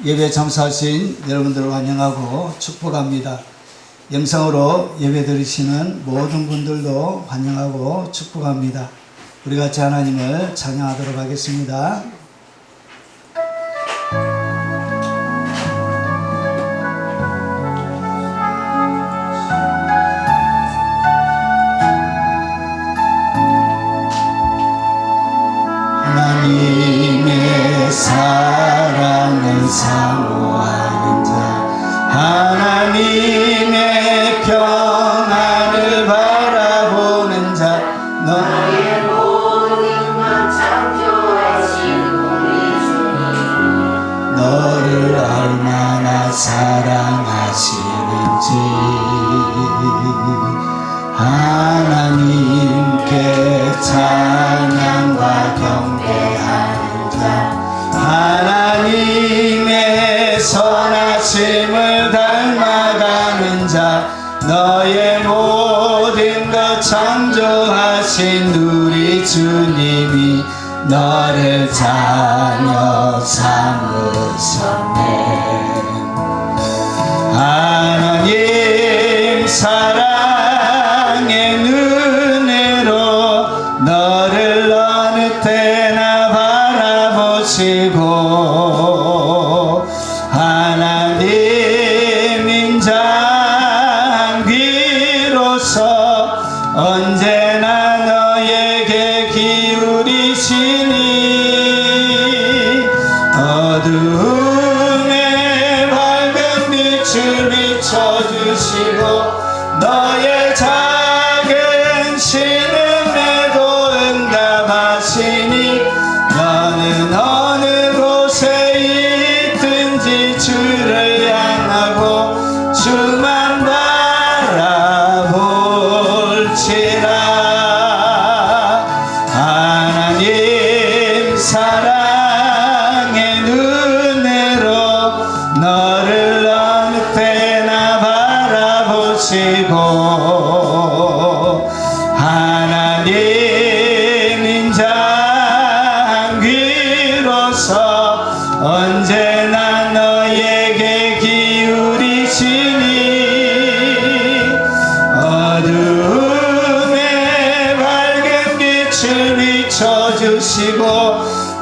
예배 참석하신 여러분들을 환영하고 축복합니다. 영상으로 예배 드리시는 모든 분들도 환영하고 축복합니다. 우리 같이 하나님을 찬양하도록 하겠습니다. 하나님의 사랑을 사모하는 자, 하나님의 평안을 바라보는 자, 너의 모든 것 창조하신 우리 주님, 너를 얼마나 사랑하시는지 하나님께 찬양과 경배하는 자, 하나님의 선하심을 닮아가는 자, 너의 모든 것 창조하신 우리 주님이 너를 자녀 삼으셨네. 하나님 사랑의 눈으로 너를 어느 때나 바라보시고 하나님 인자한 귀로서 언제나 너에게 기울이시니 어두움에 밝은 빛을 비춰주시고 너의 작은 신음에도 응답하시니 너는 어느 곳에 있든지 주를 향하고 주만 바라볼지라. 하나님 사랑의 눈으로 너를 어느 때나 바라보시고 하나님 인자한 귀로서 언제나 너에게 기울이시니 어두움에 밝은 빛을 비춰주시고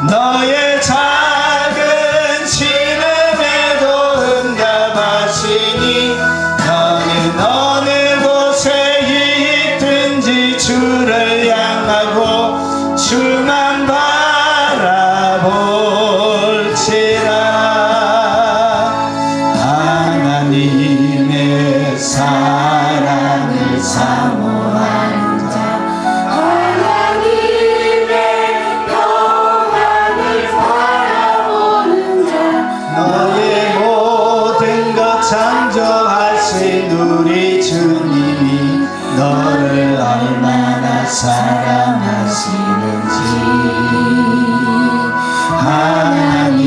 너의 작은 신음에도 응답하시니 너는 어느 곳에 있든지 주를 향하고 주만 바라볼지라. 하나님의 사랑을 사모하는 자, 하나님의 평안을 바라보는 자, 너의 모든 것 창조하신 우리 주님이 너를 얼마나 사랑하시는지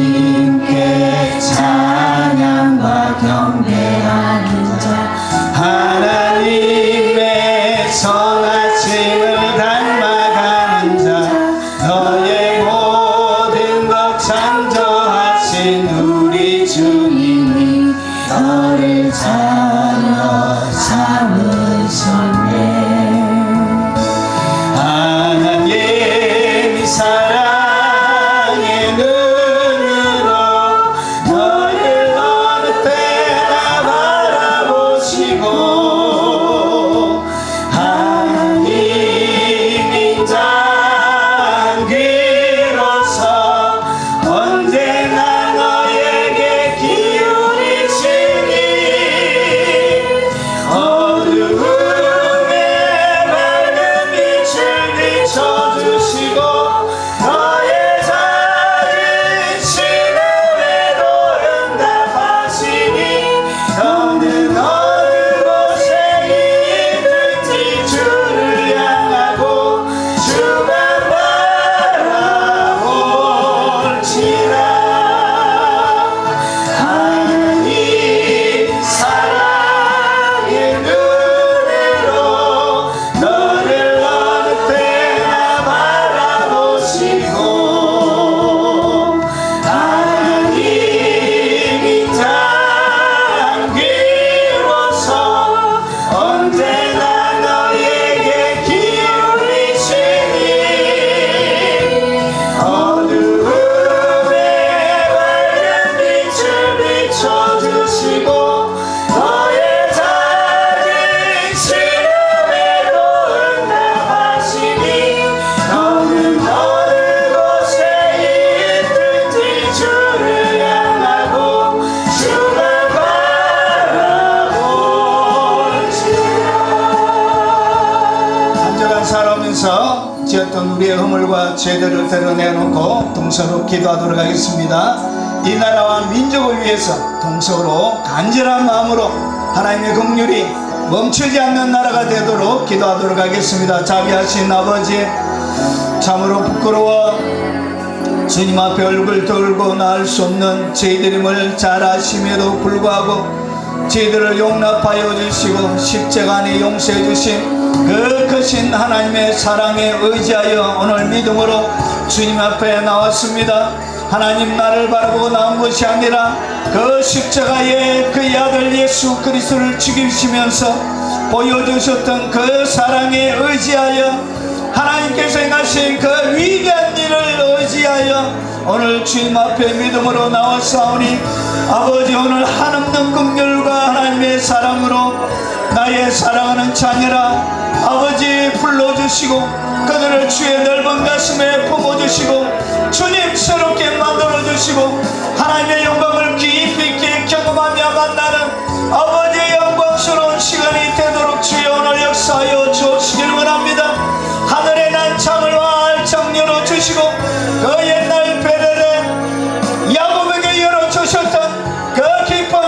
하나님께 찬양과 경배하는 자, 하나님의 선하심을 닮아가는 자, 너의 모든 것 창조하신 우리 주님이 너를 자녀 삼으셨네. 하나님 사랑의 눈으로 너를 어느 때나 바라보시고 하나님 인자한 귀로서 언제나 너에게 기울이시니 허물과 죄들을 드러내놓고 동서로 기도하도록 하겠습니다. 이 나라와 민족을 위해서 동서로 간절한 마음으로 하나님의 긍휼이 멈추지 않는 나라가 되도록 기도하도록 하겠습니다. 자비하신 아버지, 참으로 부끄러워 주님 앞에 얼굴 들고 나올 수 없는 저희들임을 잘 아심에도 불구하고 저희들을 용납하여 주시고 십자가 안에 용서해 주신 그 크신 하나님의 사랑에 의지하여 오늘 믿음으로 주님 앞에 나왔습니다. 하나님, 나를 바라보고 나온 것이 아니라 그 십자가에 그의 아들 예수 그리스도를 죽이시면서 보여주셨던 그 사랑에 의지하여 하나님께서 행하신 그 위대한 일을 의지하여 오늘 주님 앞에 믿음으로 나왔사오니 아버지, 오늘 한없는 긍휼과 하나님의 사랑으로 나의 사랑하는 자녀라 아버지 불러주시고 그들을 주의 넓은 가슴에 품어주시고 주님 새롭게 만들어주시고 하나님의 영광을 깊이 있게 경험하며 만나는 아버지의 영광스러운 시간이 되도록 주여 오늘 역사하여 주시길 원합니다. 하늘의 난창을 활짝 열어주시고 그 옛날 베델에 야곱에게 열어주셨던 그 깊은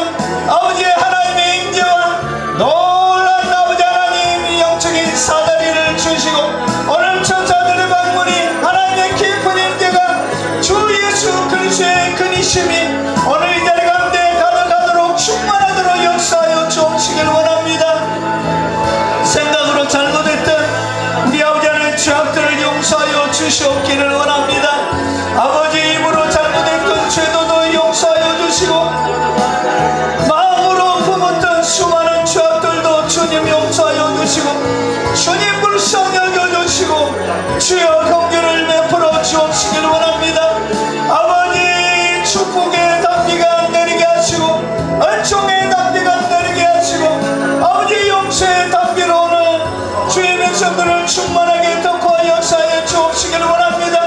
아버지의 하나님의 임재와 놀라운 아버지 하나님 영적인 사다리를 주시고 오늘 천사들의 방문이 하나님의 깊은 임재가 주 예수 그리스도의 근심이 오늘 이 자리 가운데 가득하도록 충만하도록 역사하여 주시길 원합니다. 생각으로 잘못했던 우리 아버지 하나님의 죄악들을 용서하여 주시옵기를 원합니다. 아버지, 입으로 잘못했던 죄도도 용서하여 주시고 마음으로 품었던 수많은 죄악들도 주님 용서하여 주시고 주님 불쌍히 여겨주시고 주여 긍휼을 베풀어 주옵시길 원합니다. 아버지, 축복의 단비가 내리게 하시고 은총의 단비가 내리게 하시고 아버지 용서의 단비로 오늘 주의 백성들을 충만하게 덮어 역사해 주옵시길 원합니다.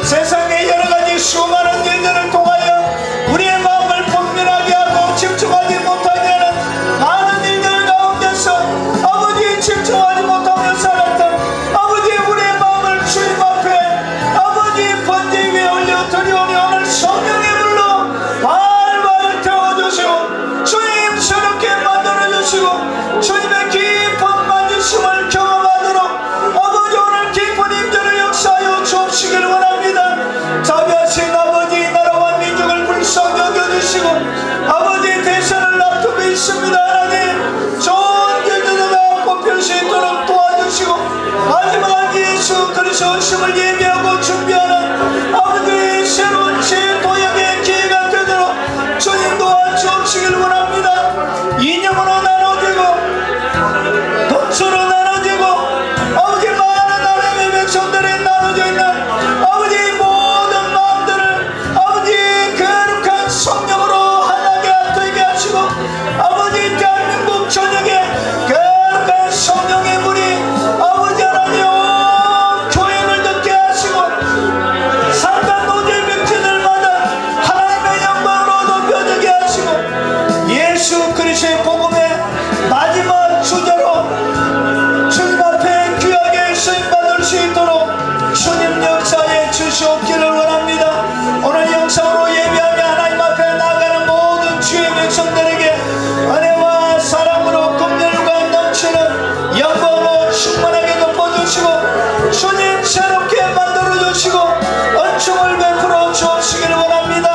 세상의 여러가지 수많은 일들을 통하여 우리의 마음을 분별하게 하고 집중하지 못하게 하는 많은 일들 가운데서 아버지 집중하지 못하며 살았던 아버지 우리의 마음을 주님 앞에 아버지 번지 위에 올려 드리오니 오늘 성령의 물로 발발 태워주시고 주님 새롭게 만들어주시고 주님의 깊은 만지심을 경험하도록 아버지 오늘 깊은 임재를 역사하여 주옵시길 원합니다. 자비하신 아버지, 나라와 민족을 불쌍히 여겨주시고 아버지 대선을 앞두고 있습니다. 하나님, 좋은 결정자가 뽑힐 수 있도록 도와주시고 마지막 예수 그리스도 오심을 예비하고 준비하는 아버지 새로운 재도약의 기회가 되도록 주님 도와주옵시길 원합니다. 이념으로 나눠지고 돈수로 나눠지고 아버지 많은 하나님의 백성들이 나눠져 있는 아버지 모든 마음들을 아버지 거룩한 성령으로 하나게 되게 하시고 아버지 대한민국 전역에 거룩한 성령의 물이 아버지 하나님 온 교회를 듣게 하시고 상단 노제 백진들마다 하나님의 영광으로 높여지게 하시고 예수 그리스도의 복음의 마지막 주제로 주님 앞에 귀하게 쓰임받을 수 있도록 주님 역사에 주시옵기를 원합니다. 오늘 영상으로 예배하며 하나님 앞에 나아가는 모든 주의 백성들에게 은혜와 사랑으로 긍휼과 넘치는 영광으로 충만하게 덮어주시고 주님 새롭게 만들어주시고 은총을 베풀어 주옵시기를 원합니다.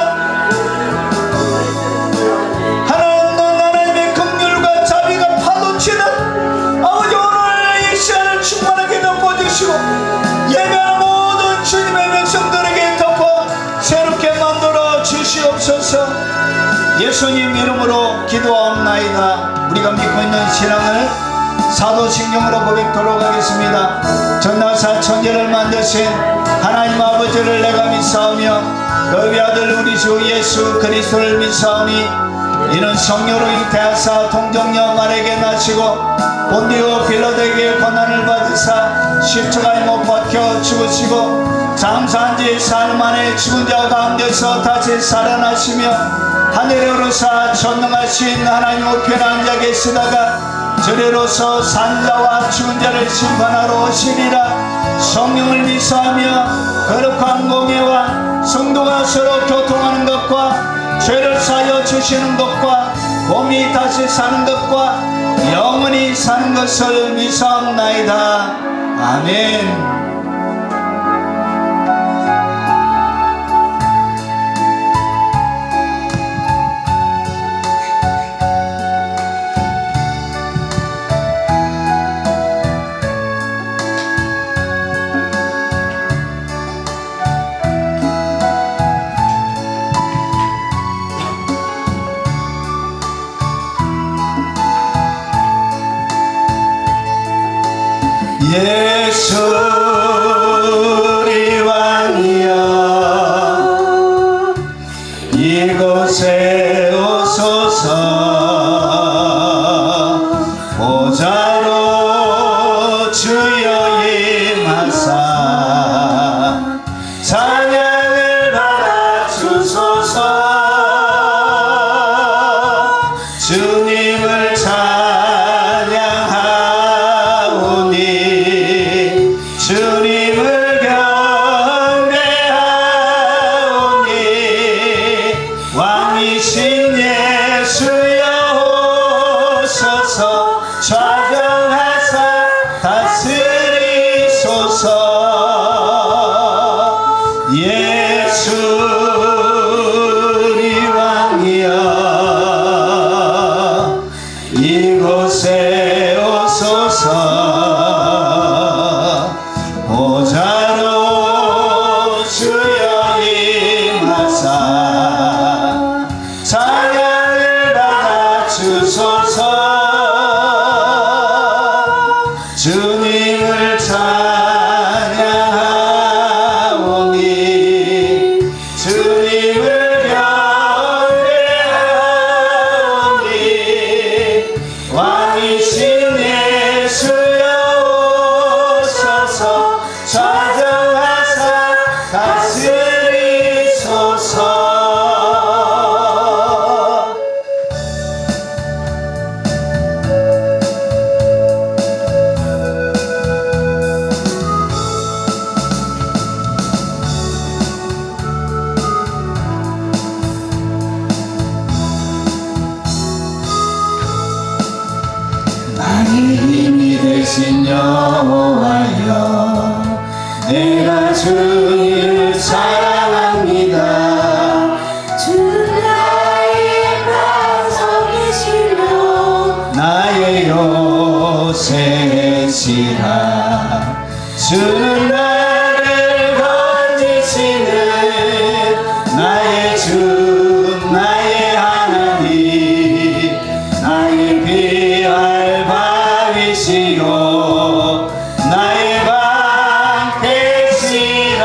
하나님, 하나님의 긍휼과 자비가 파도치는 아버지 오늘 이 시간을 충만하게 덮어주시고 예배하는 모든 주님의 백성들에게 덮어 새롭게 만들어 주시옵소서. 예수님 이름으로 기도하옵나이다. 우리가 믿고 있는 신앙을 사도신경으로 고백토록 하겠습니다. 전나사 천지를 만드신 하나님 아버지를 내가 믿사오며 그 외아들 우리 주 예수 그리스도를 믿사오니 이는 성령으로 잉태하사 동정녀 마리아에게 나시고 본디오 빌라도에게 고난을 받으사 십자가에 못 박혀 죽으시고 장사한 지 사흘 만에 죽은 자 가운데서 다시 살아나시며 하늘에 오르사 전능하신 하나님 우편에 앉아 계시다가 저리로서 산자와 죽은 자를 심판하러 오시리라. 성령을 미사하며 거룩한 공예와 성도가 서로 교통하는 것과 죄를 사하여 주시는 것과 몸이 다시 사는 것과 영원히 사는 것을 미사옵나이다. 아멘. 예수 우리 왕이여 이곳에 오소서 보좌로 주여 임하사 찬양을 받아 주소서 주님을 주님을 경배하오니 왕이신 예수여 오소서 좌정하사 다스리소서 예수 우리 왕이여 이곳에 오소서 보좌로 주여 임하사 찬양을 받아 주소서 주님을 찬양하오니 주님을 경배하오니 왕이신 예수여 오소서 좌정하사 다스리소서. 나의 힘이 되신 여호와여 내가 주님을 사랑합니다. 주 나의 반석이시며 나의 요새시라 주는 나를 건지시는 나의 주 나의 하나님 나의 피할 바위시요 나의 방패시라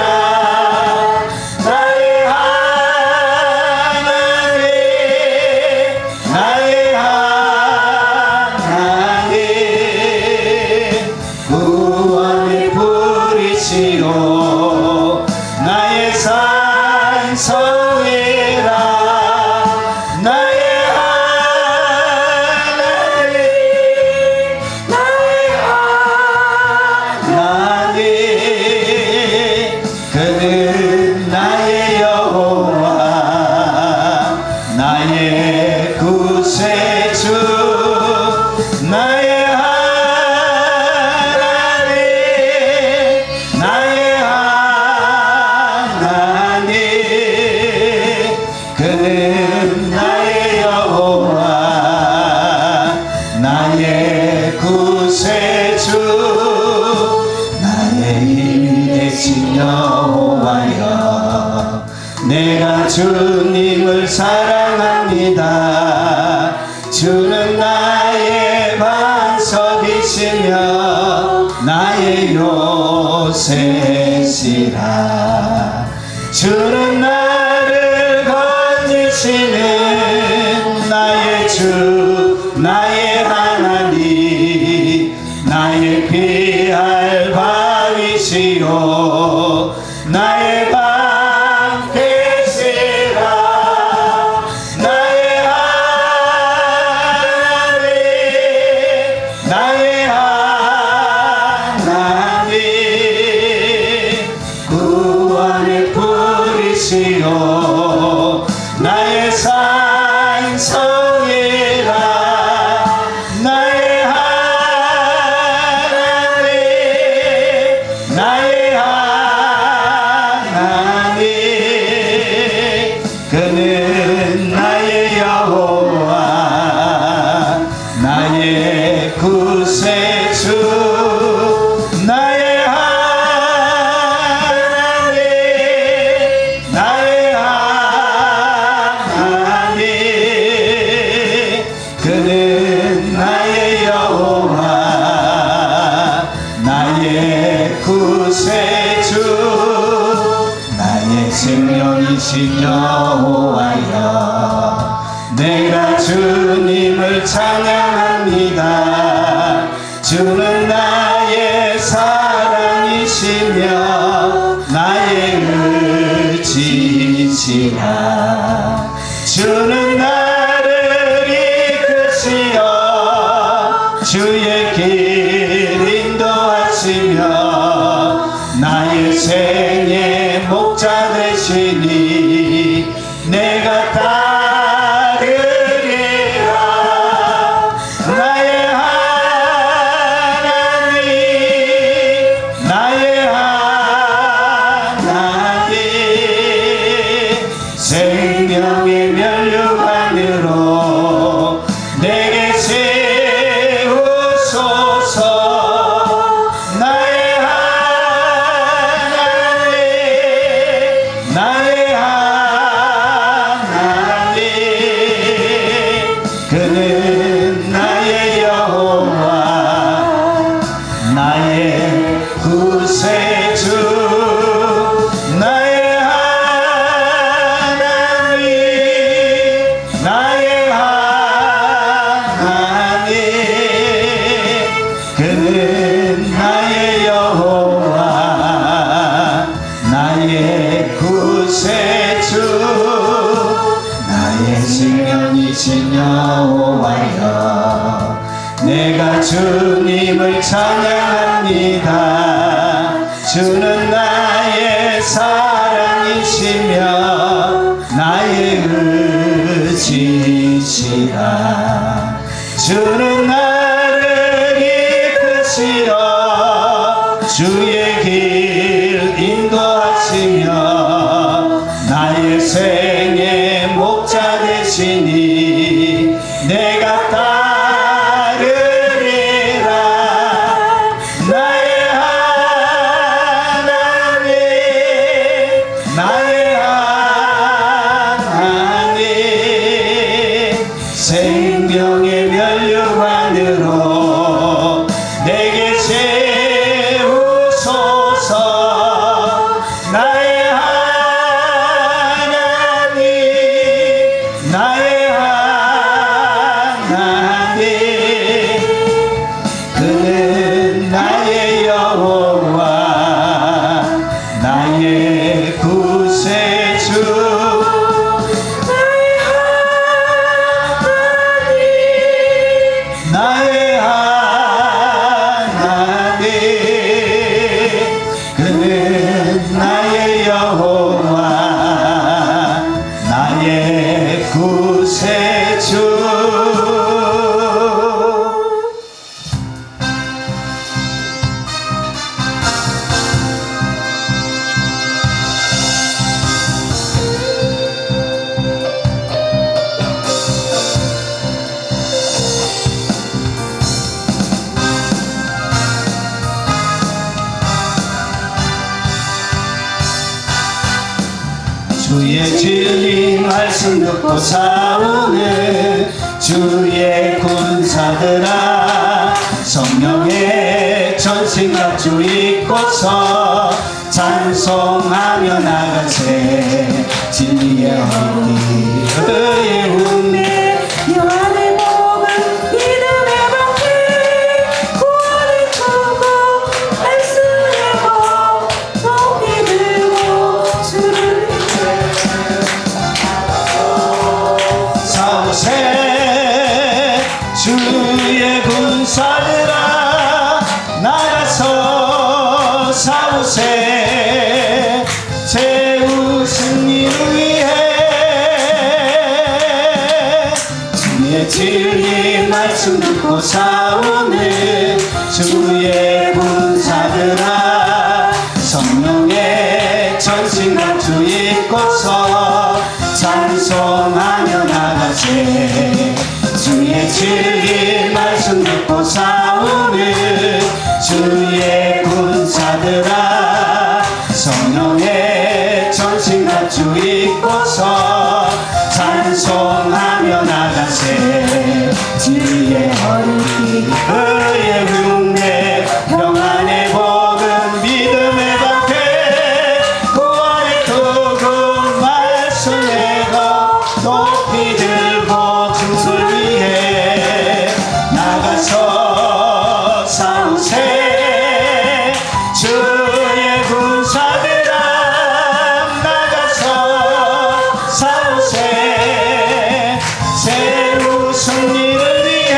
나의 하나님 나의 하나님 구원의 불이시요 나의 산성이라 나의 그는 나의 여호와 나의 구세주 나의 하나님 나의 하나님 그는 나의 여호와 나의 구세주 나의 힘이 되신 여호와여 내가 주님을 사랑합니다. 주는 나의 반석이시며 나의 요새시라 주는 나를 건지시는 나의 주 나의 하나님 나의 피할 바위시요 나의 방패시라 나의 하나님 나의 하나님 여호와 나의 구세주 나의 하나님 나의 하나님 그는 나의 여호와 나의 구세주 나의 생명이신 여호와여 내가 주님을 찬양합니다. 주는 나의 사랑이시며 나의 의지시라. 주는 나를 이끄시어 주의 길 인도하시며 나의 생의 목자 되시니 내가 따르리라. 나의 하나님 나의 하나님 생명의 면류관으로 내게 세우소서. 나의 하나님 나의 하나님 그는 나의 여호와 나의 구세주 나의 하나님 나의 하나님 그는 나의 여호와 나의 구세주 나의 생명이신 여호와여 내가 주님을 찬양합니다. 주는 나의 사랑이시며 나의 의지시라. 주는 나를 이끄시어 주의 길 인도하시며 나의 생의 목자 되시니 내가 따르리라. 나의 하나님 나의 하나님 생명의 면류관으로 내게 세우소서. 나의 하나님 나의 하나님 그는 나의 여호와 나의 구세주 나의 하나님 그는 나의 여호와 나의 구세주. 주의 진리 말씀 듣고 싸우는 주의 군사들아 성령의 전신갑주 입고서 찬송하며 나가세. 진리의 헌기 그의 운명 여호와의 복은 믿음의 방패 구원을 주고 말씀의 복 높이 들고 주를 싸우세. 주의 군사들아 나가서 싸우세. 세우신 이를 위해 주의 진리 말씀 듣고 싸우는 주의 군사들아 성령의 전신갑주 입고서 찬송하며 나가세. 주의 진리 말씀 듣고 싸우는 주의 군사들아 성령의 전신갑주 입고서 찬송하며 나가세 주의 허리 의의 흉내 평안의 복음 믿음의 방패 구원의 투구 말씀 내고 높이 들고 주를 위해 나가서 싸우세 주의 군사들아 나가서 싸우세 새로 승리를 위해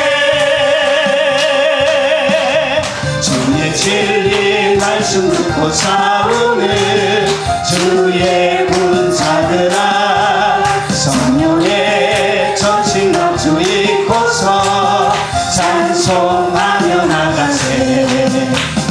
주의 진리 말씀 듣고 싸우는 주의 군사들아 성령의 전신갑주 입고서 찬송하며 나가세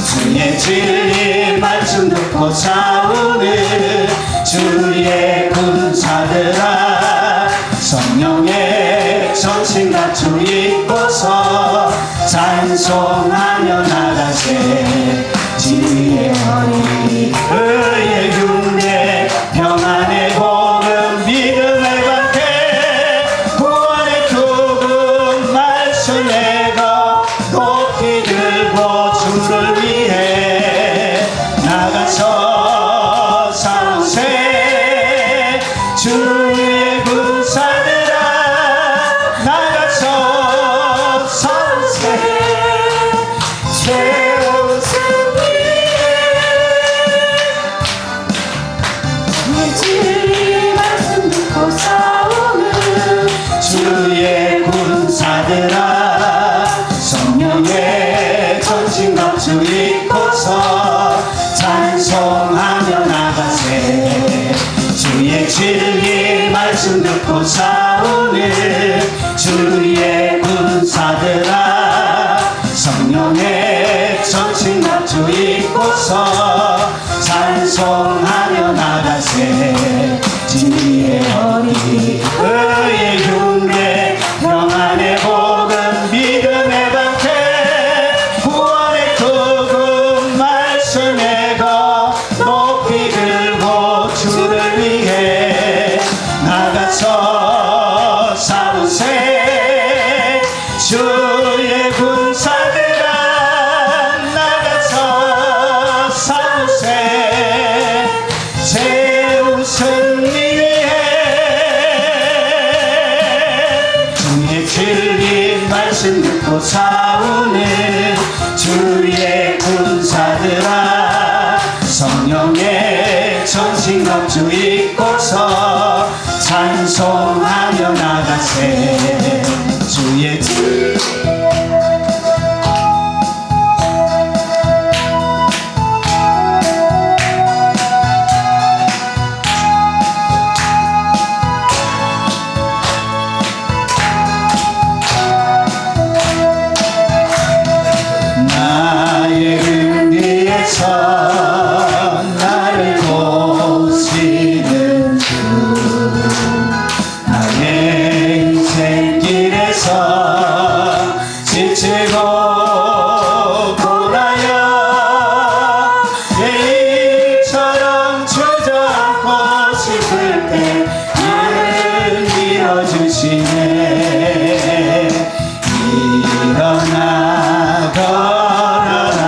주의 진리 말씀 듣고 싸우는 주의 군사들아 성령의 전신갑주 입고서 찬송하며 나가세 주의 허리 의의 흉내 평안의 복음 믿음의 방패 구원의 투구 말씀 내고 높이 들고 주를 위해 나가서 싸우세 주의 군사들아 나가서 싸우세 새로운 주의 진리 말씀 듣고 싸우는 주의 군사들아 성령의 전신갑주 입고서 찬송하며 나가세 주의 진리 말씀 듣고 싸우는 주의 군사들아 성령의 전신갑주 입고서 찬송하며 나가세 주의 허리 의의 흉내 평안의 복음 믿음의 방패 구원의 투구 말씀 내고 높이 들고 주를 위해 나가서 싸우세 주의 군사들아 나가서 싸우세 새로운 승리 위해 주의 진리 말씀 듣고 싸우는 주의 군사들아 성령의 전신갑주 입고서 찬송하며 나가세 주의 진리 나의 등 뒤에서 나를 보시는 주 나의 인생길에서 지치고 고라여 내일처럼 주저앉고 싶을 때 나를 밀어주시네 일어나 걸어라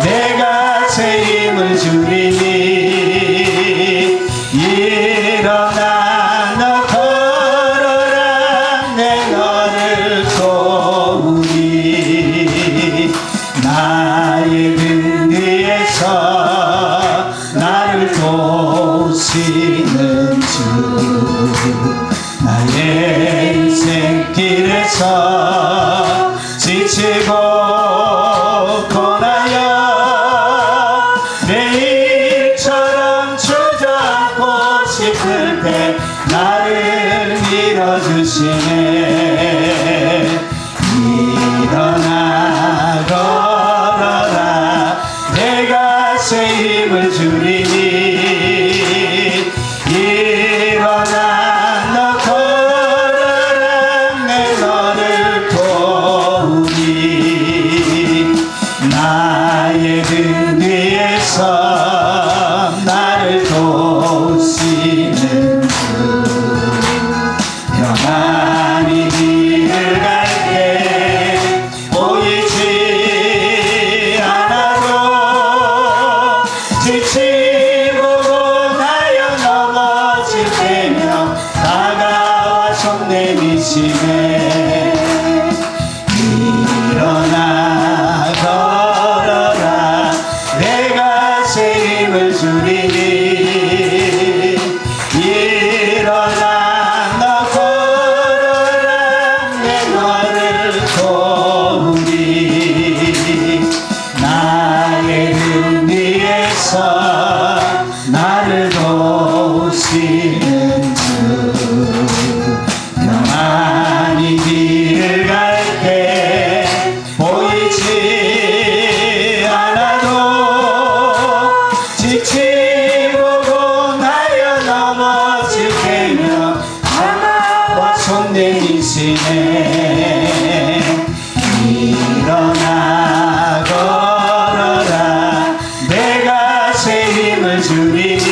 내가 새 힘을 주리니 일어나 너 걸어라 내 너를 도우리 나의 등 뒤에서 나를 도우시는 주 나의 인생길에서 지치고 고나여 내일처럼 주저앉고 싶을 때 나를 밀어주시네 일어나 걸어라 내가 새 힘을 주리니 일어나 너 걸어라 가만히 길을 갈 때 보이지 않아도 지치고 고나여 넘어질 때면 다가와 손 내미시네. 일어나 걸어라 내가 새 힘을 주리니. 일어나 너 걸어라 내 너를 도우리. 나의 등 위에서 나를 도우시는 주. 가만히 길을 갈 때 보이지 않아도 지치고 고나여 넘어질 때면 다가와 손 내미시네. 일어나 걸어라 내가 새 힘을 주리니.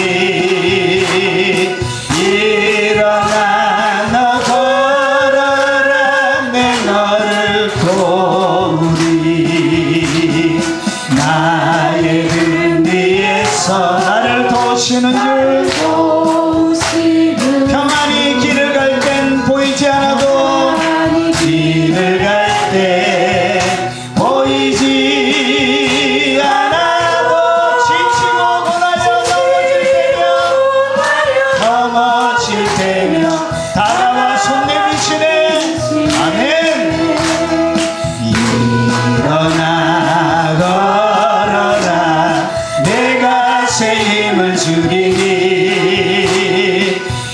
일어나 너 걸어라 내 너를 도우리. 나의 등 위에서 나를 도우시는 줄. 도우시는 평안히 길을 갈 땐 보이지 않아도 길을 갈 때 보이지 않아도 지치고 고나여 넘어질 때면 다가와 손 내미시네. 아멘. 일어나 걸어라 내가 새 힘을 주리니.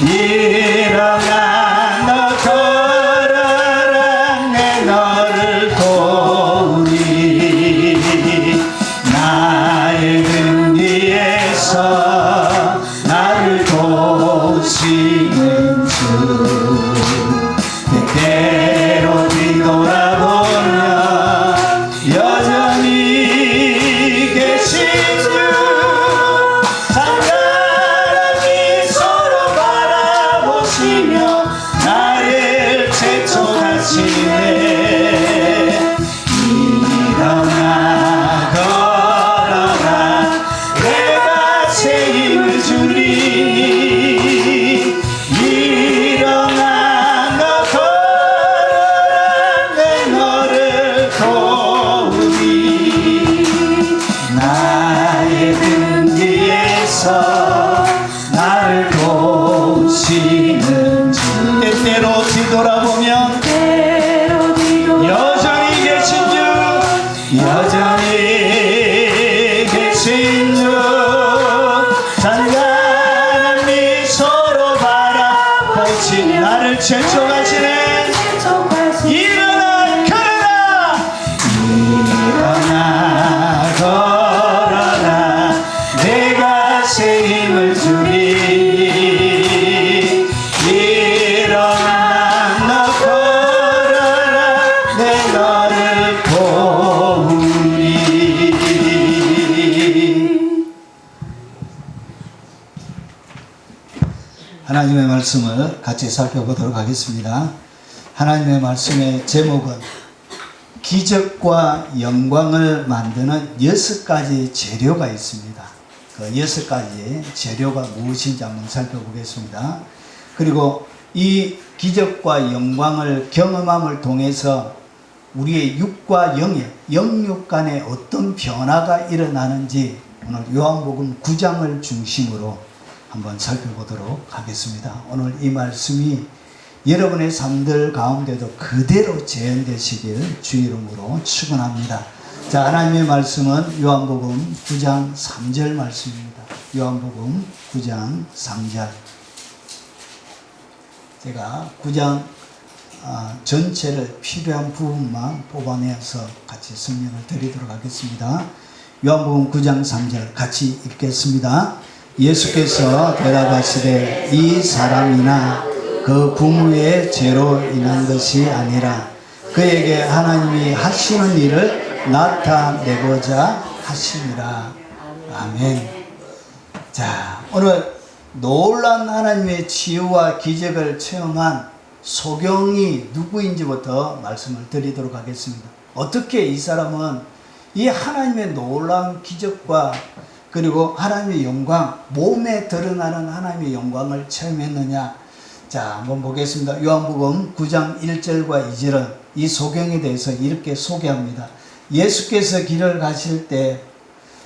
일어나 너 걸어라 내 너를 도우리. 나의 등 위에서 나를 도우시는 주. 때때로 뒤돌아보면 여전히 계신 주. 잔잔한 미소로 바라보시며 나를 채촉하시네. 일어나 걸어라 내가 새 힘을 주리니. 일어나 너 걸어라 내 너를 도우리. 나의 등 위에서 나를 도우시는 주. 때때로 뒤돌아보면 때로 뒤돌아 여전히 계신 주. 여전히 계신 주. 잔잔한 미소로 바라보시 나를 채촉하시네. 일어나 걸어라. 일어나 걸어라 내가 새 힘을 주리. 일어나 너 걸어라 내 너를 도우리. 하나님의 말씀을 같이 살펴보도록 하겠습니다. 하나님의 말씀의 제목은 기적과 영광을 만드는 6가지 재료가 있습니다. 그 6가지 재료가 무엇인지 한번 살펴보겠습니다. 그리고 이 기적과 영광을 경험함을 통해서 우리의 육과 영의 영육 간에 어떤 변화가 일어나는지 오늘 요한복음 9장을 중심으로 한번 살펴보도록 하겠습니다. 오늘 이 말씀이 여러분의 삶들 가운데도 그대로 재현되시길 주 이름으로 축원합니다. 자, 하나님의 말씀은 요한복음 9장 3절 말씀입니다. 요한복음 9장 3절. 제가 9장 전체를 필요한 부분만 뽑아내서 같이 설명을 드리도록 하겠습니다. 요한복음 9장 3절 같이 읽겠습니다. 예수께서 대답하시되 이 사람이나 그 부모의 죄로 인한 것이 아니라 그에게 하나님이 하시는 일을 나타내고자 하심이라. 아멘. 자, 오늘 놀라운 하나님의 치유와 기적을 체험한 소경이 누구인지부터 말씀을 드리도록 하겠습니다. 어떻게 이 사람은 이 하나님의 놀라운 기적과 그리고 하나님의 영광, 몸에 드러나는 하나님의 영광을 체험했느냐. 자, 한번 보겠습니다. 요한복음 9장 1절과 2절은 이 소경에 대해서 이렇게 소개합니다. 예수께서 길을 가실 때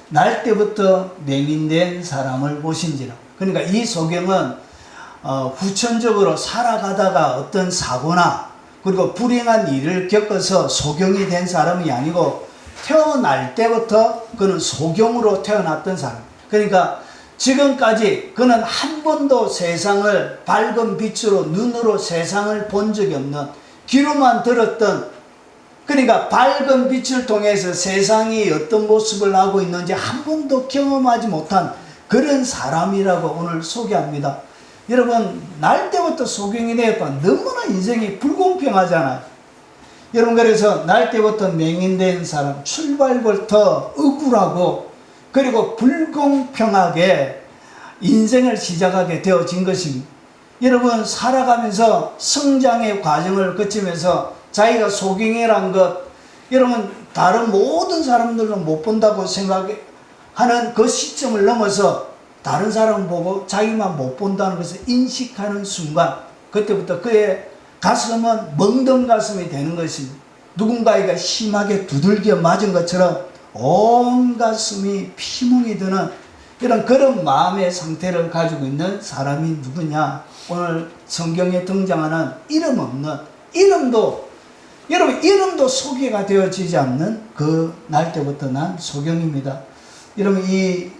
날 때부터 맹인된 사람을 보신지라. 그러니까 이 소경은 후천적으로 살아가다가 어떤 사고나 그리고 불행한 일을 겪어서 소경이 된 사람이 아니고 태어날 때부터 그는 소경으로 태어났던 사람. 그러니까 지금까지 그는 한 번도 세상을 밝은 빛으로 눈으로 세상을 본 적이 없는, 귀로만 들었던, 그러니까 밝은 빛을 통해서 세상이 어떤 모습을 하고 있는지 한 번도 경험하지 못한 그런 사람이라고 오늘 소개합니다. 여러분, 날 때부터 소경이 되었다. 너무나 인생이 불공평하잖아요. 여러분, 그래서 날 때부터 맹인된 사람, 출발부터 억울하고 그리고 불공평하게 인생을 시작하게 되어진 것입니다. 여러분, 살아가면서 성장의 과정을 거치면서 자기가 소경이란 것, 여러분 다른 모든 사람들은 못 본다고 생각하는 그 시점을 넘어서 다른 사람 보고 자기만 못 본다는 것을 인식하는 순간, 그때부터 그의 가슴은 멍든 가슴이 되는 것입니다. 누군가에게 심하게 두들겨 맞은 것처럼 온 가슴이 피멍이 드는 그런 마음의 상태를 가지고 있는 사람이 누구냐? 오늘 성경에 등장하는 이름 없는, 여러분 이름도 소개가 되어지지 않는 그 날 때부터 난 소경입니다. 여러분, 이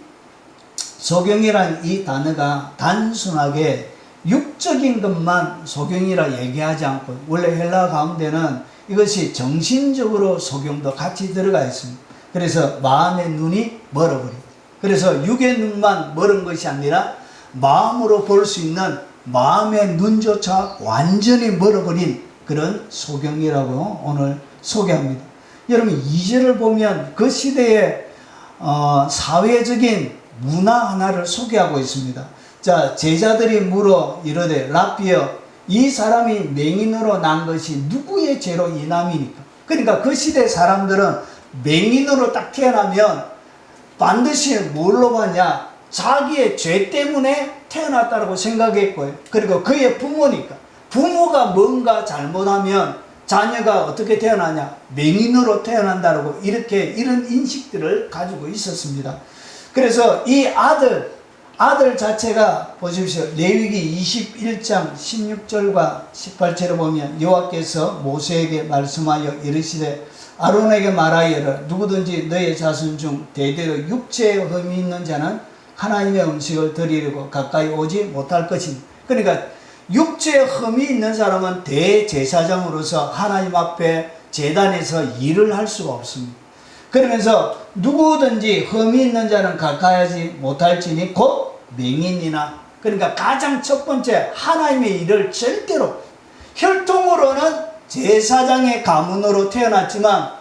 소경이란 이 단어가 단순하게 육적인 것만 소경이라 얘기하지 않고, 원래 헬라 가운데는 이것이 정신적으로 소경도 같이 들어가 있습니다. 그래서 마음의 눈이 멀어버립니다. 그래서 육의 눈만 멀은 것이 아니라 마음으로 볼 수 있는 마음의 눈조차 완전히 멀어버린 그런 소경이라고 오늘 소개합니다. 여러분, 2절을 보면 그 시대의 사회적인 문화 하나를 소개하고 있습니다. 자, 제자들이 물어 이르되 라삐여, 이 사람이 맹인으로 난 것이 누구의 죄로 인함이니까? 그러니까 그 시대 사람들은 맹인으로 딱 태어나면 반드시 뭘로 봤냐? 자기의 죄 때문에 태어났다고 생각했고요. 그리고 그의 부모니까, 부모가 뭔가 잘못하면 자녀가 어떻게 태어나냐? 맹인으로 태어난다고 이런 인식들을 가지고 있었습니다. 그래서 이 아들 자체가 보십시오. 레위기 21장 16절과 18절에 보면 여호와께서 모세에게 말씀하여 이르시되 아론에게 말하여라. 누구든지 너의 자손 중 대대로 육체에 흠이 있는 자는 하나님의 음식을 드리려고 가까이 오지 못할 것이니. 그러니까 육체에 흠이 있는 사람은 대제사장으로서 하나님 앞에 제단에서 일을 할 수가 없습니다. 그러면서 누구든지 흠이 있는 자는 가까이 하지 못할지니 곧 맹인이나, 그러니까 가장 첫 번째 하나님의 일을 절대로, 혈통으로는 제사장의 가문으로 태어났지만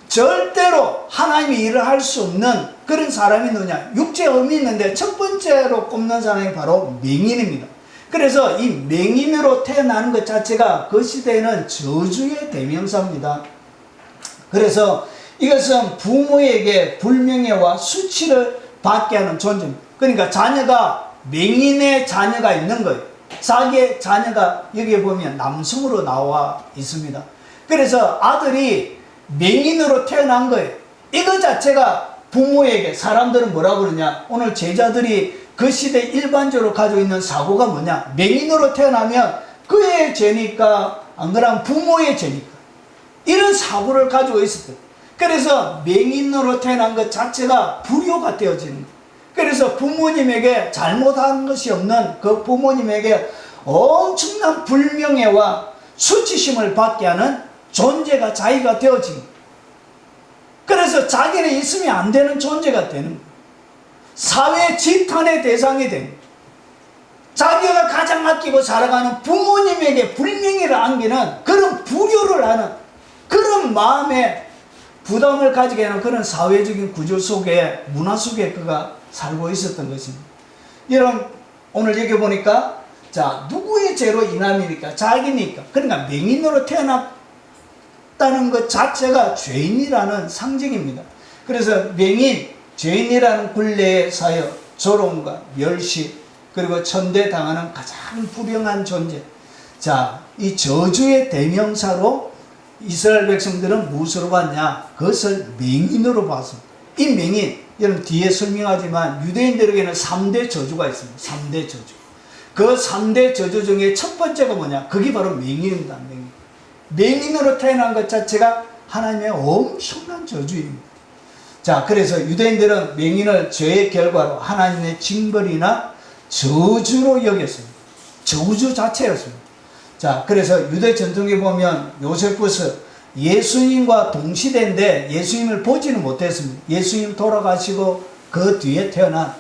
절대로 하나님의 일을 할 수 없는 그런 사람이 누구냐? 육체에 흠이 있는데 첫 번째로 꼽는 사람이 바로 맹인입니다. 그래서 이 맹인으로 태어나는 것 자체가 그 시대에는 저주의 대명사입니다. 그래서 이것은 부모에게 불명예와 수치를 받게 하는 존재입니다. 그러니까 자녀가, 맹인의 자녀가 있는 거예요. 자기의 자녀가 여기에 보면 남성으로 나와 있습니다. 그래서 아들이 맹인으로 태어난 거예요. 이거 자체가 부모에게, 사람들은 뭐라고 그러냐? 오늘 제자들이 그 시대 일반적으로 가지고 있는 사고가 뭐냐? 맹인으로 태어나면 그의 죄니까, 안 그러면 부모의 죄니까. 이런 사고를 가지고 있었대요. 그래서 맹인으로 태어난 것 자체가 불효가 되어지는 거예요. 그래서 부모님에게 잘못한 것이 없는 그 부모님에게 엄청난 불명예와 수치심을 받게 하는 존재가 자기가 되어진 거예요. 그래서 자기는 있으면 안 되는 존재가 되는 거예요. 사회 지탄의 대상이 되는 거예요. 자기가 가장 아끼고 살아가는 부모님에게 불명예를 안기는 그런 불효를 하는 그런 마음의 부담을 가지게 하는 그런 사회적인 구조 속에, 문화 속에 그가 살고 있었던 것입니다. 여러분, 오늘 여기 보니까 자, 누구의 죄로 인함이니까? 자기니까. 그러니까 맹인으로 태어났다는 것 자체가 죄인이라는 상징입니다. 그래서 맹인, 죄인이라는 굴레에 사여 조롱과 멸시, 그리고 천대당하는 가장 불행한 존재. 자, 이 저주의 대명사로 이스라엘 백성들은 무엇으로 봤냐? 그것을 맹인으로 봤습니다. 이 맹인, 여러분 뒤에 설명하지만 유대인들에게는 3대 저주가 있습니다. 3대 저주. 그 3대 저주 중에 첫 번째가 뭐냐? 그게 바로 맹인입니다. 맹인. 맹인으로 태어난 것 자체가 하나님의 엄청난 저주입니다. 자, 그래서 유대인들은 맹인을 죄의 결과로 하나님의 징벌이나 저주로 여겼습니다. 저주 자체였습니다. 자, 그래서 유대 전통에 보면 요세푸스 예수님과 동시대인데 예수님을 보지는 못했습니다. 예수님 돌아가시고 그 뒤에 태어난,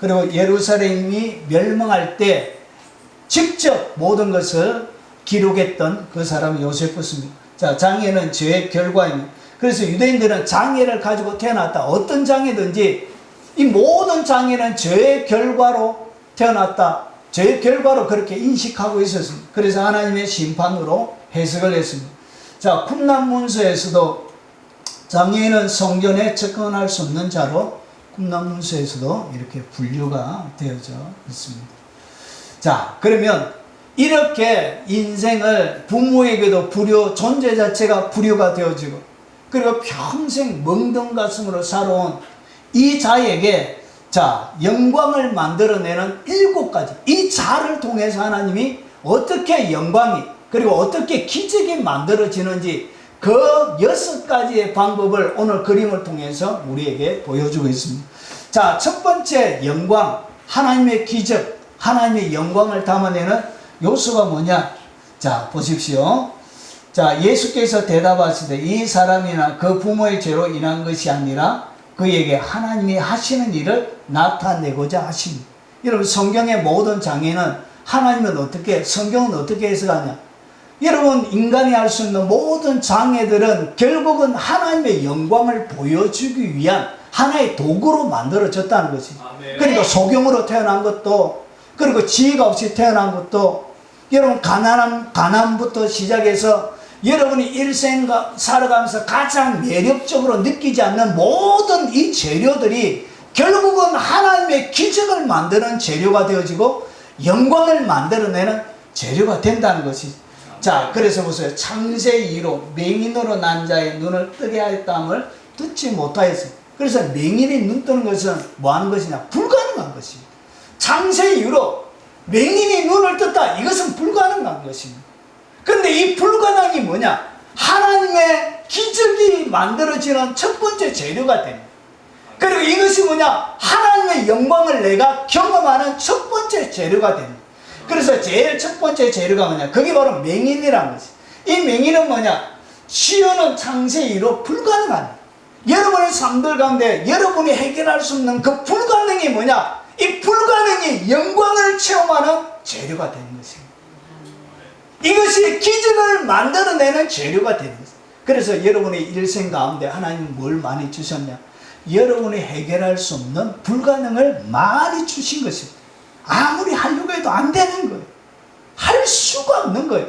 그리고 예루살렘이 멸망할 때 직접 모든 것을 기록했던 그 사람이 요세푸스입니다. 자, 장애는 죄의 결과입니다. 그래서 유대인들은 장애를 가지고 태어났다. 어떤 장애든지 이 모든 장애는 죄의 결과로 태어났다. 죄의 결과로 그렇게 인식하고 있었습니다. 그래서 하나님의 심판으로 해석을 했습니다. 자, 쿰란문서에서도 장애인은 성전에 접근할 수 없는 자로 쿰란문서에서도 이렇게 분류가 되어져 있습니다. 자, 그러면 이렇게 인생을 부모에게도 불효, 존재 자체가 불효가 되어지고, 그리고 평생 멍든 가슴으로 살아온 이 자에게, 자, 영광을 만들어내는 7가지, 이 자를 통해서 하나님이 어떻게 영광이, 그리고 어떻게 기적이 만들어지는지 그 6가지의 방법을 오늘 그림을 통해서 우리에게 보여주고 있습니다. 자, 첫 번째 영광, 하나님의 기적, 하나님의 영광을 담아내는 요소가 뭐냐? 자, 보십시오. 자, 예수께서 대답하시되 이 사람이나 그 부모의 죄로 인한 것이 아니라 그에게 하나님이 하시는 일을 나타내고자 하십니다. 여러분, 성경의 모든 장애는 하나님은 어떻게, 성경은 어떻게 해석하냐? 여러분, 인간이 할 수 있는 모든 장애들은 결국은 하나님의 영광을 보여주기 위한 하나의 도구로 만들어졌다는 것이죠. 그러니까 소경으로 태어난 것도, 그리고 지혜가 없이 태어난 것도, 여러분 가난부터 시작해서 여러분이 일생 살아가면서 가장 매력적으로 느끼지 않는 모든 이 재료들이 결국은 하나님의 기적을 만드는 재료가 되어지고 영광을 만들어내는 재료가 된다는 것이죠. 자, 그래서 보세요. 창세 이후로 맹인으로 난 자의 눈을 뜨게 하였다함을 듣지 못하였어요. 그래서 맹인이 눈 뜨는 것은 뭐 하는 것이냐? 불가능한 것입니다. 창세 이후로 맹인이 눈을 떴다. 이것은 불가능한 것입니다. 근데 이 불가능이 뭐냐? 하나님의 기적이 만들어지는 첫 번째 재료가 됩니다. 그리고 이것이 뭐냐? 하나님의 영광을 내가 경험하는 첫 번째 재료가 됩니다. 그래서 제일 첫 번째 재료가 뭐냐? 그게 바로 맹인이라는 것이죠. 이 맹인은 뭐냐? 시효는 창세 이후로 불가능한, 여러분의 삶들 가운데 여러분이 해결할 수 없는 그 불가능이 뭐냐? 이 불가능이 영광을 체험하는 재료가 되는 것입니다. 이것이 기적을 만들어내는 재료가 되는 것입니다. 그래서 여러분의 일생 가운데 하나님은 뭘 많이 주셨냐? 여러분이 해결할 수 없는 불가능을 많이 주신 것입니다. 아무리 하려고 해도 안 되는 거예요. 할 수가 없는 거예요.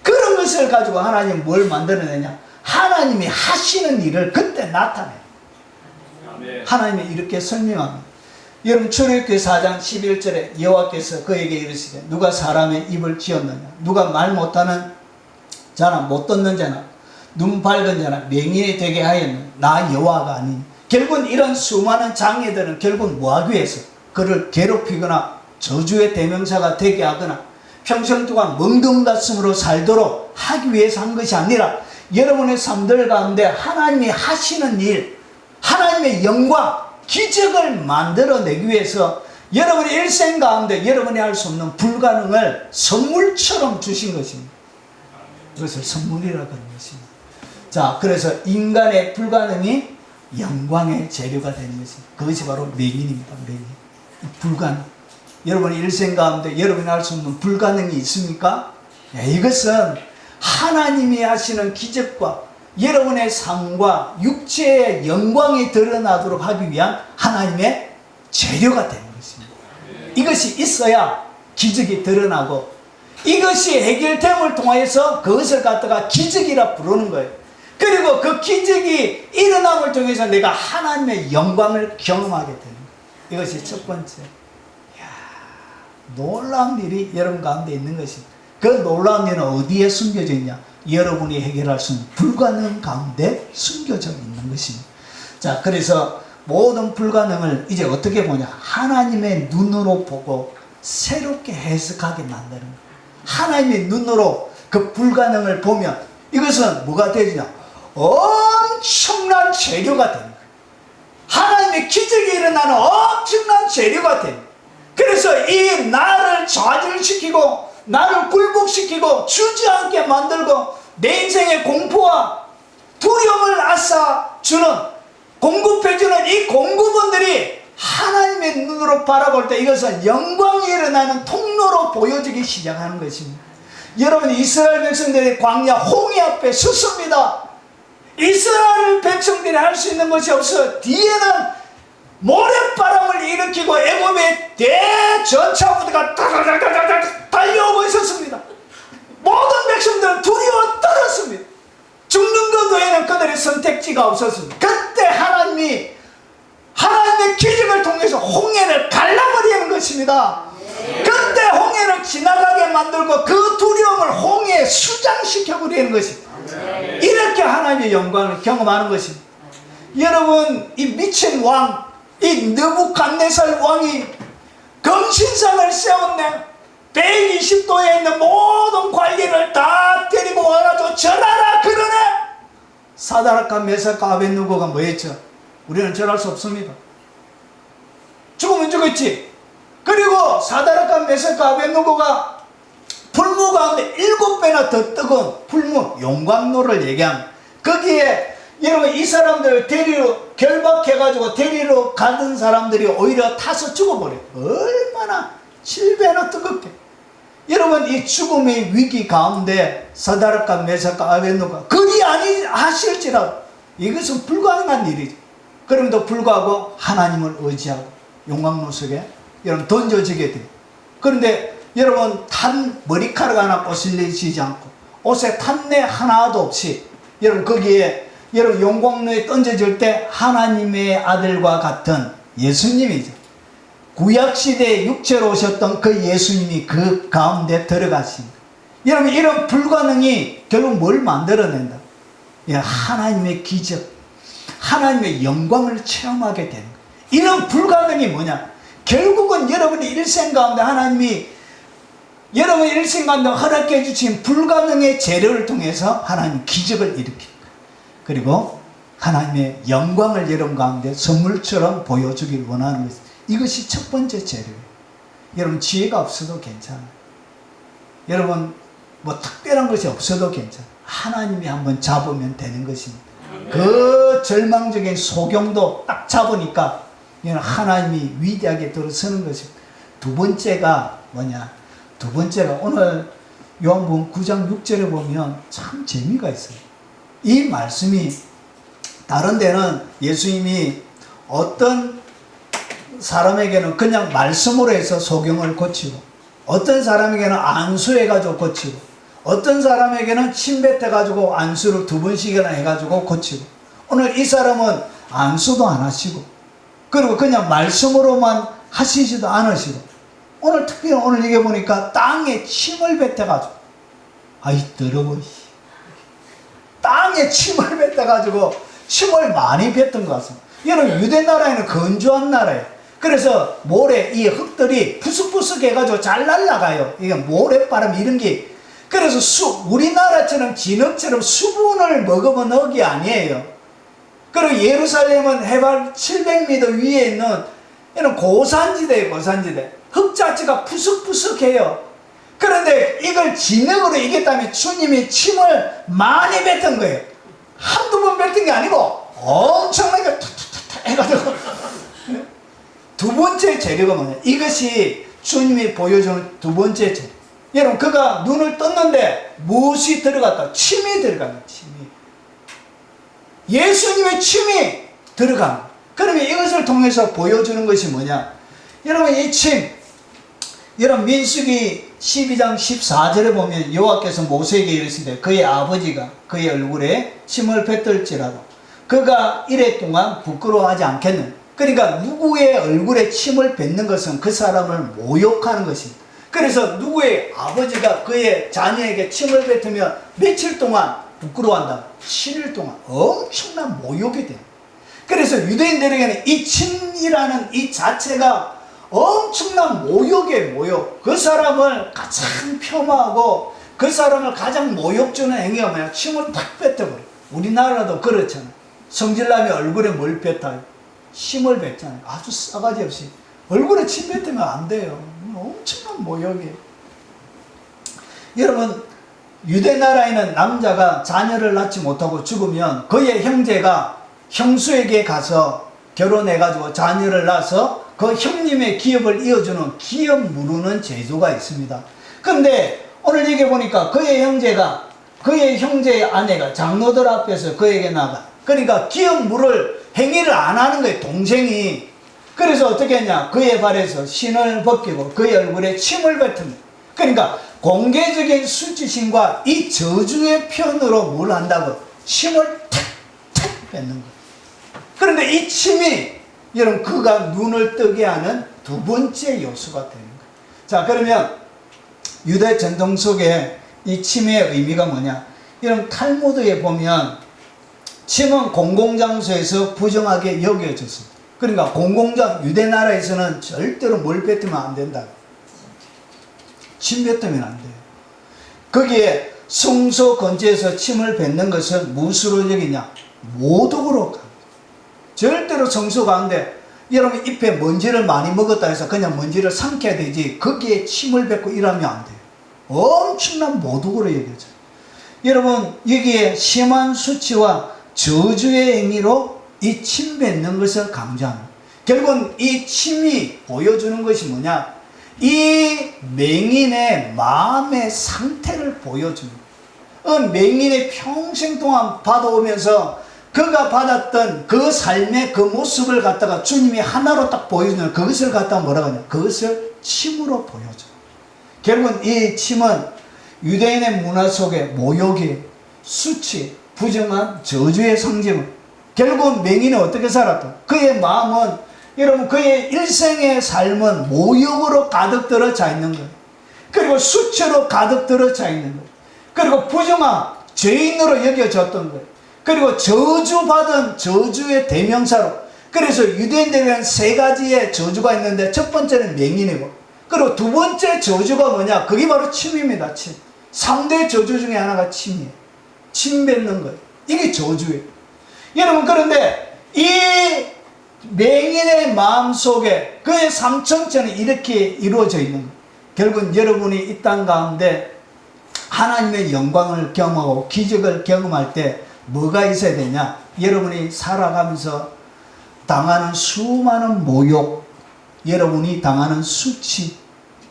그런 것을 가지고 하나님은 뭘 만들어내냐? 하나님이 하시는 일을 그때 나타내요. 하나님이 이렇게 설명합니다. 여러분, 출애굽기 4장 11절에 여호와께서 그에게 이르시되 누가 사람의 입을 지었느냐? 누가 말 못하는 자나 못 듣는 자나 눈 밝은 자나 맹인이 되게 하였느냐? 나 여호와가 아니니. 결국은 이런 수많은 장애들은 결국 뭐하기 위해서? 그를 괴롭히거나 저주의 대명사가 되게 하거나 평생 동안 멍든 가슴으로 살도록 하기 위해서 한 것이 아니라 여러분의 삶들 가운데 하나님이 하시는 일, 하나님의 영광, 기적을 만들어내기 위해서 여러분의 일생 가운데 여러분이 할 수 없는 불가능을 선물처럼 주신 것입니다. 그것을 선물이라고 하는 것입니다. 자, 그래서 인간의 불가능이 영광의 재료가 되는 것입니다. 그것이 바로 맹인입니다. 맹인. 불가능. 여러분의 일생 가운데 여러분이 할 수 없는 불가능이 있습니까? 이것은 하나님이 하시는 기적과 여러분의 삶과 육체의 영광이 드러나도록 하기 위한 하나님의 재료가 되는 것입니다. 이것이 있어야 기적이 드러나고, 이것이 해결됨을 통해서 그것을 갖다가 기적이라 부르는 거예요. 그리고 그 기적이 일어남을 통해서 내가 하나님의 영광을 경험하게 되는 거예요. 이것이 첫 번째. 이야, 놀라운 일이 여러분 가운데 있는 것입니다. 그 놀라운 일은 어디에 숨겨져 있냐? 여러분이 해결할 수 있는 불가능 가운데 숨겨져 있는 것입니다. 자, 그래서 모든 불가능을 이제 어떻게 보냐? 하나님의 눈으로 보고 새롭게 해석하게 만드는 거예요. 하나님의 눈으로 그 불가능을 보면 이것은 뭐가 되냐? 엄청난 재료가 되는 거예요. 하나님의 기적이 일어나는 엄청난 재료가 되는 거예요. 그래서 이 나를 좌절시키고 나를 굴복시키고 주저앉게 만들고 내 인생의 공포와 두려움을 주는 공급해주는 이 공급원들이 하나님의 눈으로 바라볼 때 이것은 영광이 일어나는 통로로 보여지기 시작하는 것입니다. 여러분, 이스라엘 백성들이 광야 홍해 앞에 섰습니다. 이스라엘 백성들이 할 수 있는 것이 없어. 뒤에는 모래바람을 일으키고 애굽의 대전차부대가 달려오고 있었습니다. 모든 백성들은 두려워 떨었습니다. 죽는 것 외에는 그들의 선택지가 없었습니다. 그때 하나님의 기적을 통해서 홍해를 갈라버리는 것입니다. 그때 홍해를 지나가게 만들고 그 두려움을 홍해에 수장시켜버리는 것입니다. 이렇게 하나님의 영광을 경험하는 것입니다. 여러분, 이 미친 왕, 이 느부갓네살 왕이 금신상을 세웠네. 120도에 있는 모든 관리를 다 데리고 와가지고 절하라 그러네. 사드락과 메삭과 아벳느고가 뭐 했죠? 우리는 절할 수 없습니다. 죽으면 죽었지. 그리고 사드락과 메삭과 아벳느고가 불무 가운데 7배나 더 뜨거운 불무, 용광로를 얘기합니다. 거기에 여러분, 이 사람들 데리러 결박해가지고 데리러 가던 사람들이 오히려 타서 죽어버려요. 얼마나 7배나 뜨겁게. 여러분, 이 죽음의 위기 가운데 사드락과 메삭과 아벳느고가 그리 아니하실지라도 이것은 불가능한 일이죠. 그럼에도 불구하고 하나님을 의지하고 용광로 속에 여러분 던져지게 돼요. 그런데 여러분, 탄 머리카락 하나 꼬실리지 않고 옷에 탄내 하나도 없이 여러분 거기에 여러분 용광로에 던져질 때 하나님의 아들과 같은 예수님이죠. 구약시대에 육체로 오셨던 그 예수님이 그 가운데 들어가십니다. 여러분, 이런 불가능이 결국 뭘 만들어낸다? 하나님의 기적, 하나님의 영광을 체험하게 되는 거예요. 이런 불가능이 뭐냐? 결국은 여러분의 일생 가운데 하나님이 여러분 일생 가운데 허락해 주신 불가능의 재료를 통해서 하나님 기적을 일으킵니다. 그리고 하나님의 영광을 여러분 가운데 선물처럼 보여주길 원하는 것입니다. 이것이 첫 번째 재료예요. 여러분, 지혜가 없어도 괜찮아요. 여러분, 뭐 특별한 것이 없어도 괜찮아요. 하나님이 한번 잡으면 되는 것입니다. 그 절망적인 소경도 딱 잡으니까 하나님이 위대하게 들어서는 것입니다. 두 번째가 뭐냐? 두 번째가 오늘 요한복음 9장 6절에 보면 참 재미가 있어요. 이 말씀이 다른 데는 예수님이 어떤 사람에게는 그냥 말씀으로 해서 소경을 고치고, 어떤 사람에게는 안수해가지고 고치고, 어떤 사람에게는 침 뱉어가지고 안수를 2번씩이나 해가지고 고치고, 오늘 이 사람은 안수도 안 하시고 그리고 그냥 말씀으로만 하시지도 않으시고, 오늘 특별히 오늘 이게 보니까 땅에 침을 뱉어가지고, 아이 더러워, 땅에 침을 뱉어가지고 침을 많이 뱉은 것 같습니다. 여러분, 유대 나라에는 건조한 나라예요. 그래서 모래, 이 흙들이 푸석푸석 해가지고 잘 날아가요. 이게 모래바람 이런 게. 그래서 우리나라처럼 진흙처럼 수분을 먹으면 흙이 아니에요. 그리고 예루살렘은 해발 700m 위에 있는 이런 고산지대예요. 고산지대. 흙 자체가 푸석푸석해요. 그런데 이걸 진흙으로 이겼다면 주님이 침을 많이 뱉은 거예요. 한두 번 뱉은 게 아니고 엄청나게 툭툭툭 해가지고. 두 번째 재료가 뭐냐? 이것이 주님이 보여주는 두 번째 재료. 여러분, 그가 눈을 떴는데 무엇이 들어갔다? 침이 들어갑니다. 침이. 예수님의 침이 들어갑니다. 그러면 이것을 통해서 보여주는 것이 뭐냐? 여러분, 이 침, 여러분 민수기 12장 14절에 보면 여호와께서 모세에게 이르시되 그의 아버지가 그의 얼굴에 침을 뱉을지라도 그가 이래 동안 부끄러워하지 않겠느냐. 그러니까 누구의 얼굴에 침을 뱉는 것은 그 사람을 모욕하는 것입니다. 그래서 누구의 아버지가 그의 자녀에게 침을 뱉으면 며칠 동안 부끄러워한다. 7일 동안 엄청난 모욕이 돼요. 그래서 유대인들에게는 이 침이라는 이 자체가 엄청난 모욕의 모욕. 그 사람을 가장 폄하하고 그 사람을 가장 모욕 주는 행위가 뭐냐? 침을 탁 뱉어버려. 우리나라도 그렇잖아요. 성질남이 얼굴에 뭘 뱉어요? 침을 뱉잖아요. 아주 싸가지 없이. 얼굴에 침 뱉으면 안 돼요. 엄청난 모욕이에요. 여러분, 유대 나라에는 남자가 자녀를 낳지 못하고 죽으면 그의 형제가 형수에게 가서 결혼해가지고 자녀를 낳아서 그 형님의 기업을 이어주는 기업 무르는 제도가 있습니다. 그런데 오늘 얘기 보니까 그의 형제가, 그의 형제의 아내가 장로들 앞에서 그에게 나가. 그러니까 기업 물을 행위를 안 하는 거예요, 동생이. 그래서 어떻게 했냐? 그의 발에서 신을 벗기고 그의 얼굴에 침을 뱉습니다. 그러니까 공개적인 수치심과 이 저주의 편으로 뭘 한다고? 침을 탁탁 뱉는 거예요. 그런데 이 침이 여러분 그가 눈을 뜨게 하는 두 번째 요소가 되는 거예요. 자, 그러면 유대 전통 속에 이 침의 의미가 뭐냐? 여러분 탈무드에 보면 침은 공공장소에서 부정하게 여겨졌습니다. 그러니까 유대 나라에서는 절대로 뭘 뱉으면 안 된다. 침 뱉으면 안 돼요. 거기에 성소 근처에서 침을 뱉는 것은 무엇으로 여기냐? 모독으로 갑니다. 절대로 성소 가운데 여러분 잎에 먼지를 많이 먹었다 해서 그냥 먼지를 삼켜야 되지 거기에 침을 뱉고 이러면 안 돼요. 엄청난 모독으로 여겨져요. 여러분 여기에 심한 수치와 저주의 행위로 이 침 뱉는 것을 강조합니다. 결국은 이 침이 보여주는 것이 뭐냐? 이 맹인의 마음의 상태를 보여주는 거예요. 맹인의 평생 동안 받아오면서 그가 받았던 그 삶의 그 모습을 갖다가 주님이 하나로 딱 보여주는 그것을 갖다가 뭐라고 하냐? 그것을 침으로 보여줘요. 결국은 이 침은 유대인의 문화 속에 모욕이, 수치, 부정한 저주의 상징을 결국 맹인이 어떻게 살았다? 그의 마음은 여러분 그의 일생의 삶은 모욕으로 가득 들어차 있는 거예요. 그리고 수치로 가득 들어차 있는 거예요. 그리고 부정한 죄인으로 여겨졌던 거예요. 그리고 저주받은 저주의 대명사로. 그래서 유대인들에게는 세 가지의 저주가 있는데 첫 번째는 맹인이고 그리고 두 번째 저주가 뭐냐? 그게 바로 침입니다. 침. 3대 저주 중에 하나가 침이에요. 침 뱉는 거예요. 이게 저주예요. 여러분 그런데 이 맹인의 마음속에 그의 삼천천이 이렇게 이루어져 있는 거예요. 결국은 여러분이 이 땅 가운데 하나님의 영광을 경험하고 기적을 경험할 때 뭐가 있어야 되냐? 여러분이 살아가면서 당하는 수많은 모욕, 여러분이 당하는 수치,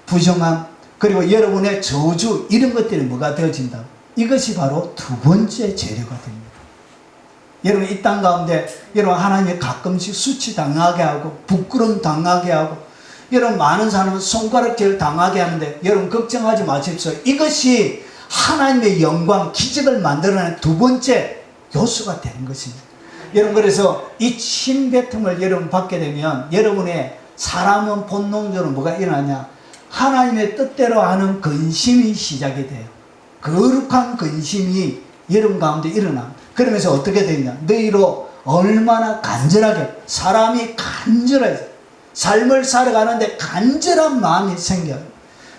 부정함, 그리고 여러분의 저주 이런 것들이 뭐가 되어진다? 이것이 바로 두 번째 재료가 됩니다. 여러분 이 땅 가운데 여러분 하나님이 가끔씩 수치 당하게 하고 부끄러움 당하게 하고 여러분 많은 사람은 손가락질 당하게 하는데 여러분 걱정하지 마십시오. 이것이 하나님의 영광 기적을 만들어내는 두 번째 요소가 되는 것입니다. 여러분 그래서 이 침뱉음을 여러분 받게 되면 여러분의 사람은 본능적으로 뭐가 일어나냐? 하나님의 뜻대로 하는 근심이 시작이 돼요. 거룩한 근심이 여러분 가운데 일어납니다. 그러면서 어떻게 되냐? 너희로 얼마나 간절하게 사람이 간절해서 삶을 살아가는데 간절한 마음이 생겨요.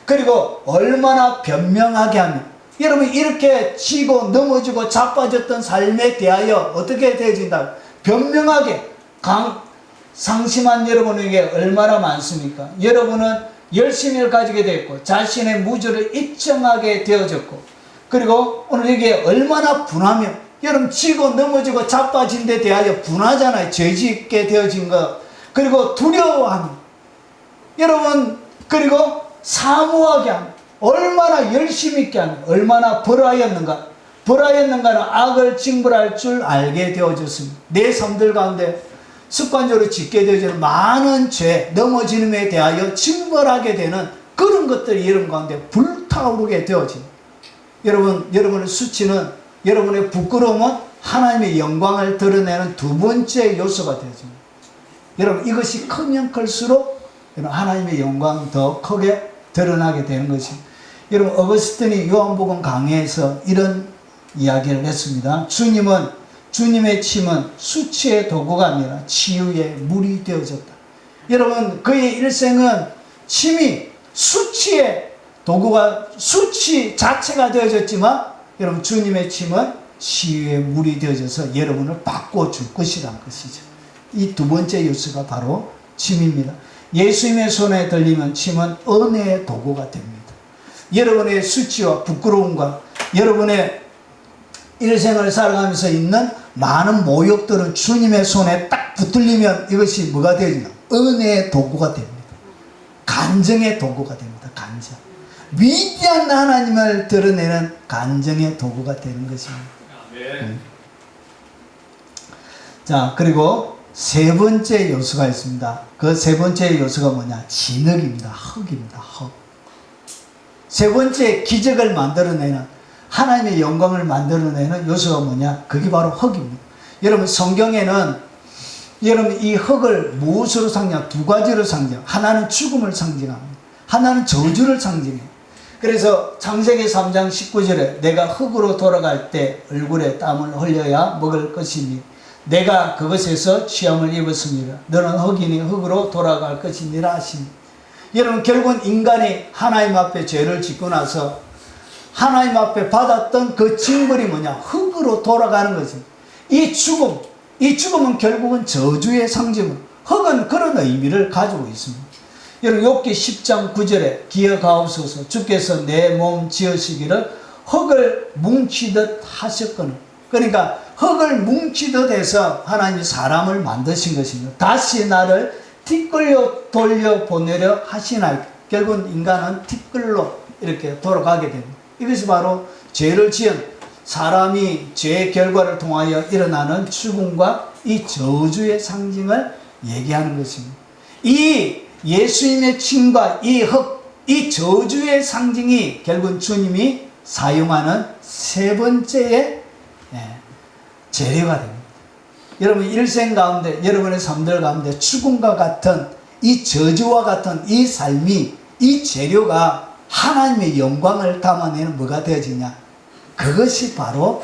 그리고 얼마나 변명하게 하면 여러분 이렇게 지고 넘어지고 자빠졌던 삶에 대하여 어떻게 되어진다? 변명하게 상심한 여러분에게 얼마나 많습니까? 여러분은 열심을 가지게 되었고 자신의 무죄를 입증하게 되어졌고 그리고 오늘 이게 얼마나 분하며 여러분 지고 넘어지고 자빠진 데 대하여 분하잖아요. 죄짓게 되어진 것 그리고 두려워하며 여러분 그리고 사모하게 하며 얼마나 열심히 있게 하며 얼마나 벌하였는가 벌하였는가는 악을 징벌할 줄 알게 되어졌습니다. 내 삶들 가운데 습관적으로 짓게 되어지는 많은 죄 넘어지는 데 대하여 징벌하게 되는 그런 것들이 여러분 가운데 불타오르게 되어집니다. 여러분의 수치는, 여러분의 부끄러움은 하나님의 영광을 드러내는 두 번째 요소가 되어집니다. 여러분, 이것이 크면 클수록 하나님의 영광 더 크게 드러나게 되는 것입니다. 여러분, 어거스틴이 요한복음 강해에서 이런 이야기를 했습니다. 주님의 침은 수치의 도구가 아니라 치유의 물이 되어졌다. 여러분, 그의 일생은 침이 수치의 도구가, 수치 자체가 되어졌지만, 여러분, 주님의 침은 치유의 물이 되어져서 여러분을 바꿔줄 것이라는 것이죠. 이 두 번째 요소가 바로 침입니다. 예수님의 손에 들리면 침은 은혜의 도구가 됩니다. 여러분의 수치와 부끄러움과 여러분의 일생을 살아가면서 있는 많은 모욕들은 주님의 손에 딱 붙들리면 이것이 뭐가 되냐? 은혜의 도구가 됩니다. 간증의 도구가 됩니다. 간증. 위대한 하나님을 드러내는 간증의 도구가 되는 것입니다. 자, 그리고 세 번째 요소가 있습니다. 그 세 번째 요소가 뭐냐? 진흙입니다. 흙입니다. 흙. 세 번째 기적을 만들어내는, 하나님의 영광을 만들어내는 요소가 뭐냐? 그게 바로 흙입니다. 여러분, 성경에는 여러분 이 흙을 무엇으로 상징합니까? 두 가지로 상징합니다. 하나는 죽음을 상징합니다. 하나는 저주를 상징해요. 그래서 창세기 3장 19절에 내가 흙으로 돌아갈 때 얼굴에 땀을 흘려야 먹을 것이니 내가 그것에서 취함을 입었습니다. 너는 흙이니 흙으로 돌아갈 것이니라 하시니. 여러분, 결국은 인간이 하나님 앞에 죄를 짓고 나서 하나님 앞에 받았던 그 징벌이 뭐냐? 흙으로 돌아가는 거지. 이 죽음은 결국은 저주의 상징으로, 흙은 그런 의미를 가지고 있습니다. 여러분, 욥기 10장 9절에 기억하옵소서 주께서 내 몸 지으시기를 흙을 뭉치듯 하셨거늘. 그러니까 흙을 뭉치듯 해서 하나님이 사람을 만드신 것입니다. 다시 나를 티끌로 돌려보내려 하시나이까. 결국은 인간은 티끌로 이렇게 돌아가게 됩니다. 이것이 바로 죄를 지은 사람이 죄의 결과를 통하여 일어나는 죽음과 이 저주의 상징을 얘기하는 것입니다. 이 예수님의 침과 이 흙, 이 저주의 상징이 결국은 주님이 사용하는 세 번째의 재료가 됩니다. 여러분, 일생 가운데, 여러분의 삶들 가운데 죽음과 같은 이 저주와 같은 이 삶이, 이 재료가 하나님의 영광을 담아내는 뭐가 되어지냐? 그것이 바로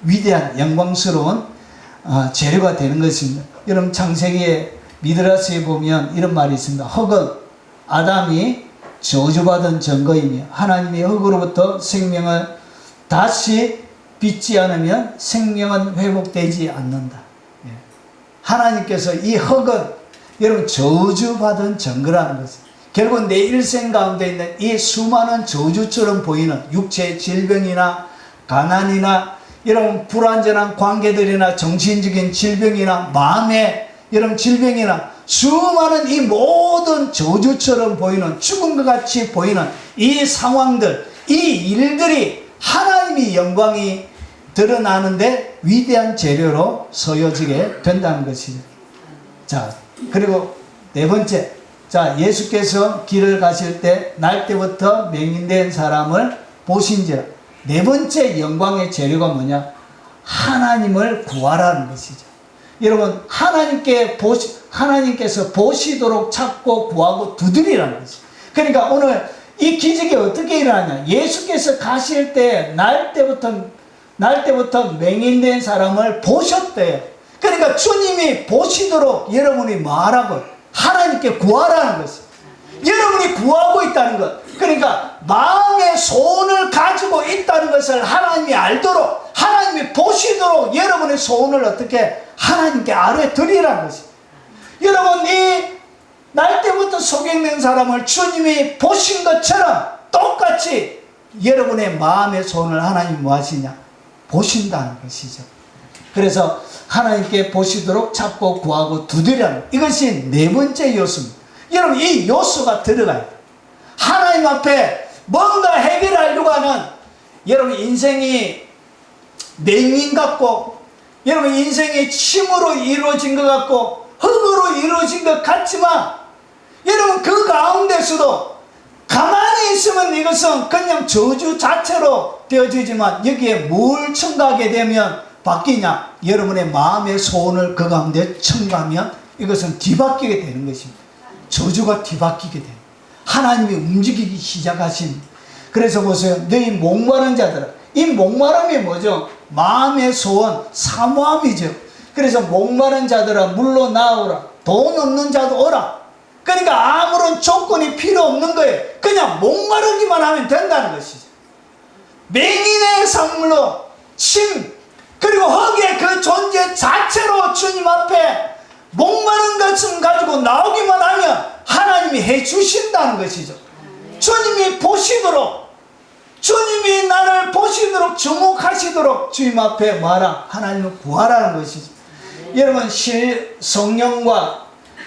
위대한 영광스러운 재료가 되는 것입니다. 여러분, 창세기에 미드라스에 보면 이런 말이 있습니다. 흙은 아담이 저주받은 증거이며 하나님이 흙으로부터 생명을 다시 빚지 않으면 생명은 회복되지 않는다. 하나님께서 이 흙은 여러분 저주받은 증거라는 것입니다. 결국 내 일생 가운데 있는 이 수많은 저주처럼 보이는 육체의 질병이나 가난이나 여러분 불완전한 관계들이나 정신적인 질병이나 마음의 여러분 질병이나 수많은 이 모든 저주처럼 보이는 죽음과 같이 보이는 이 상황들, 이 일들이 하나님의 영광이 드러나는데 위대한 재료로 서여지게 된다는 것이죠. 자, 그리고 네 번째, 자, 예수께서 길을 가실 때 날 때부터 맹인된 사람을 보신지라. 네 번째 영광의 재료가 뭐냐? 하나님을 구하라는 것이죠. 여러분, 하나님께서 보시도록 찾고 구하고 두드리라는 것이죠. 그러니까 오늘 이 기적이 어떻게 일어나냐? 예수께서 가실 때 날 때부터 맹인된 사람을 보셨대요. 그러니까 주님이 보시도록 여러분이 말하고 하나님께 구하라는 것이에요. 여러분이 구하고 있다는 것. 그러니까 마음의 소원을 가지고 있다는 것을 하나님이 알도록, 하나님이 보시도록 여러분의 소원을 어떻게 하나님께 아뢰드리라는 것이에요. 여러분, 이 날 때부터 소경된 사람을 주님이 보신 것처럼 똑같이 여러분의 마음의 소원을 하나님이 뭐 하시냐? 보신다는 것이죠. 그래서 하나님께 보시도록 찾고 구하고 두드리라는, 이것이 네 번째 요소입니다. 여러분, 이 요소가 들어가야 돼요. 하나님 앞에 뭔가 해결하려고 하는, 여러분 인생이 맹인 같고, 여러분 인생이 침으로 이루어진 것 같고 흙으로 이루어진 것 같지만, 여러분 그 가운데서도 가만히 있으면 이것은 그냥 저주 자체로 되어지지만 여기에 뭘 첨가하게 되면 바뀌냐? 여러분의 마음의 소원을 그 가운데 첨가하면 이것은 뒤바뀌게 되는 것입니다. 저주가 뒤바뀌게 돼요. 하나님이 움직이기 시작하신. 그래서 보세요. 너희 목마른 자들아. 이 목마름이 뭐죠? 마음의 소원, 사모함이죠. 그래서 목마른 자들아 물로 나오라. 돈 없는 자도 오라. 그러니까 아무런 조건이 필요 없는 거예요. 그냥 목마르기만 하면 된다는 것이죠. 맹인의 상물로 침, 그리고 허기의 그 존재 자체로 주님 앞에 목마른 것을 가지고 나오기만 하면 하나님이 해 주신다는 것이죠. 주님이 보시도록, 주님이 나를 보시도록, 주목하시도록 주님 앞에 와라. 하나님을 구하라는 것이죠. 여러분 성령과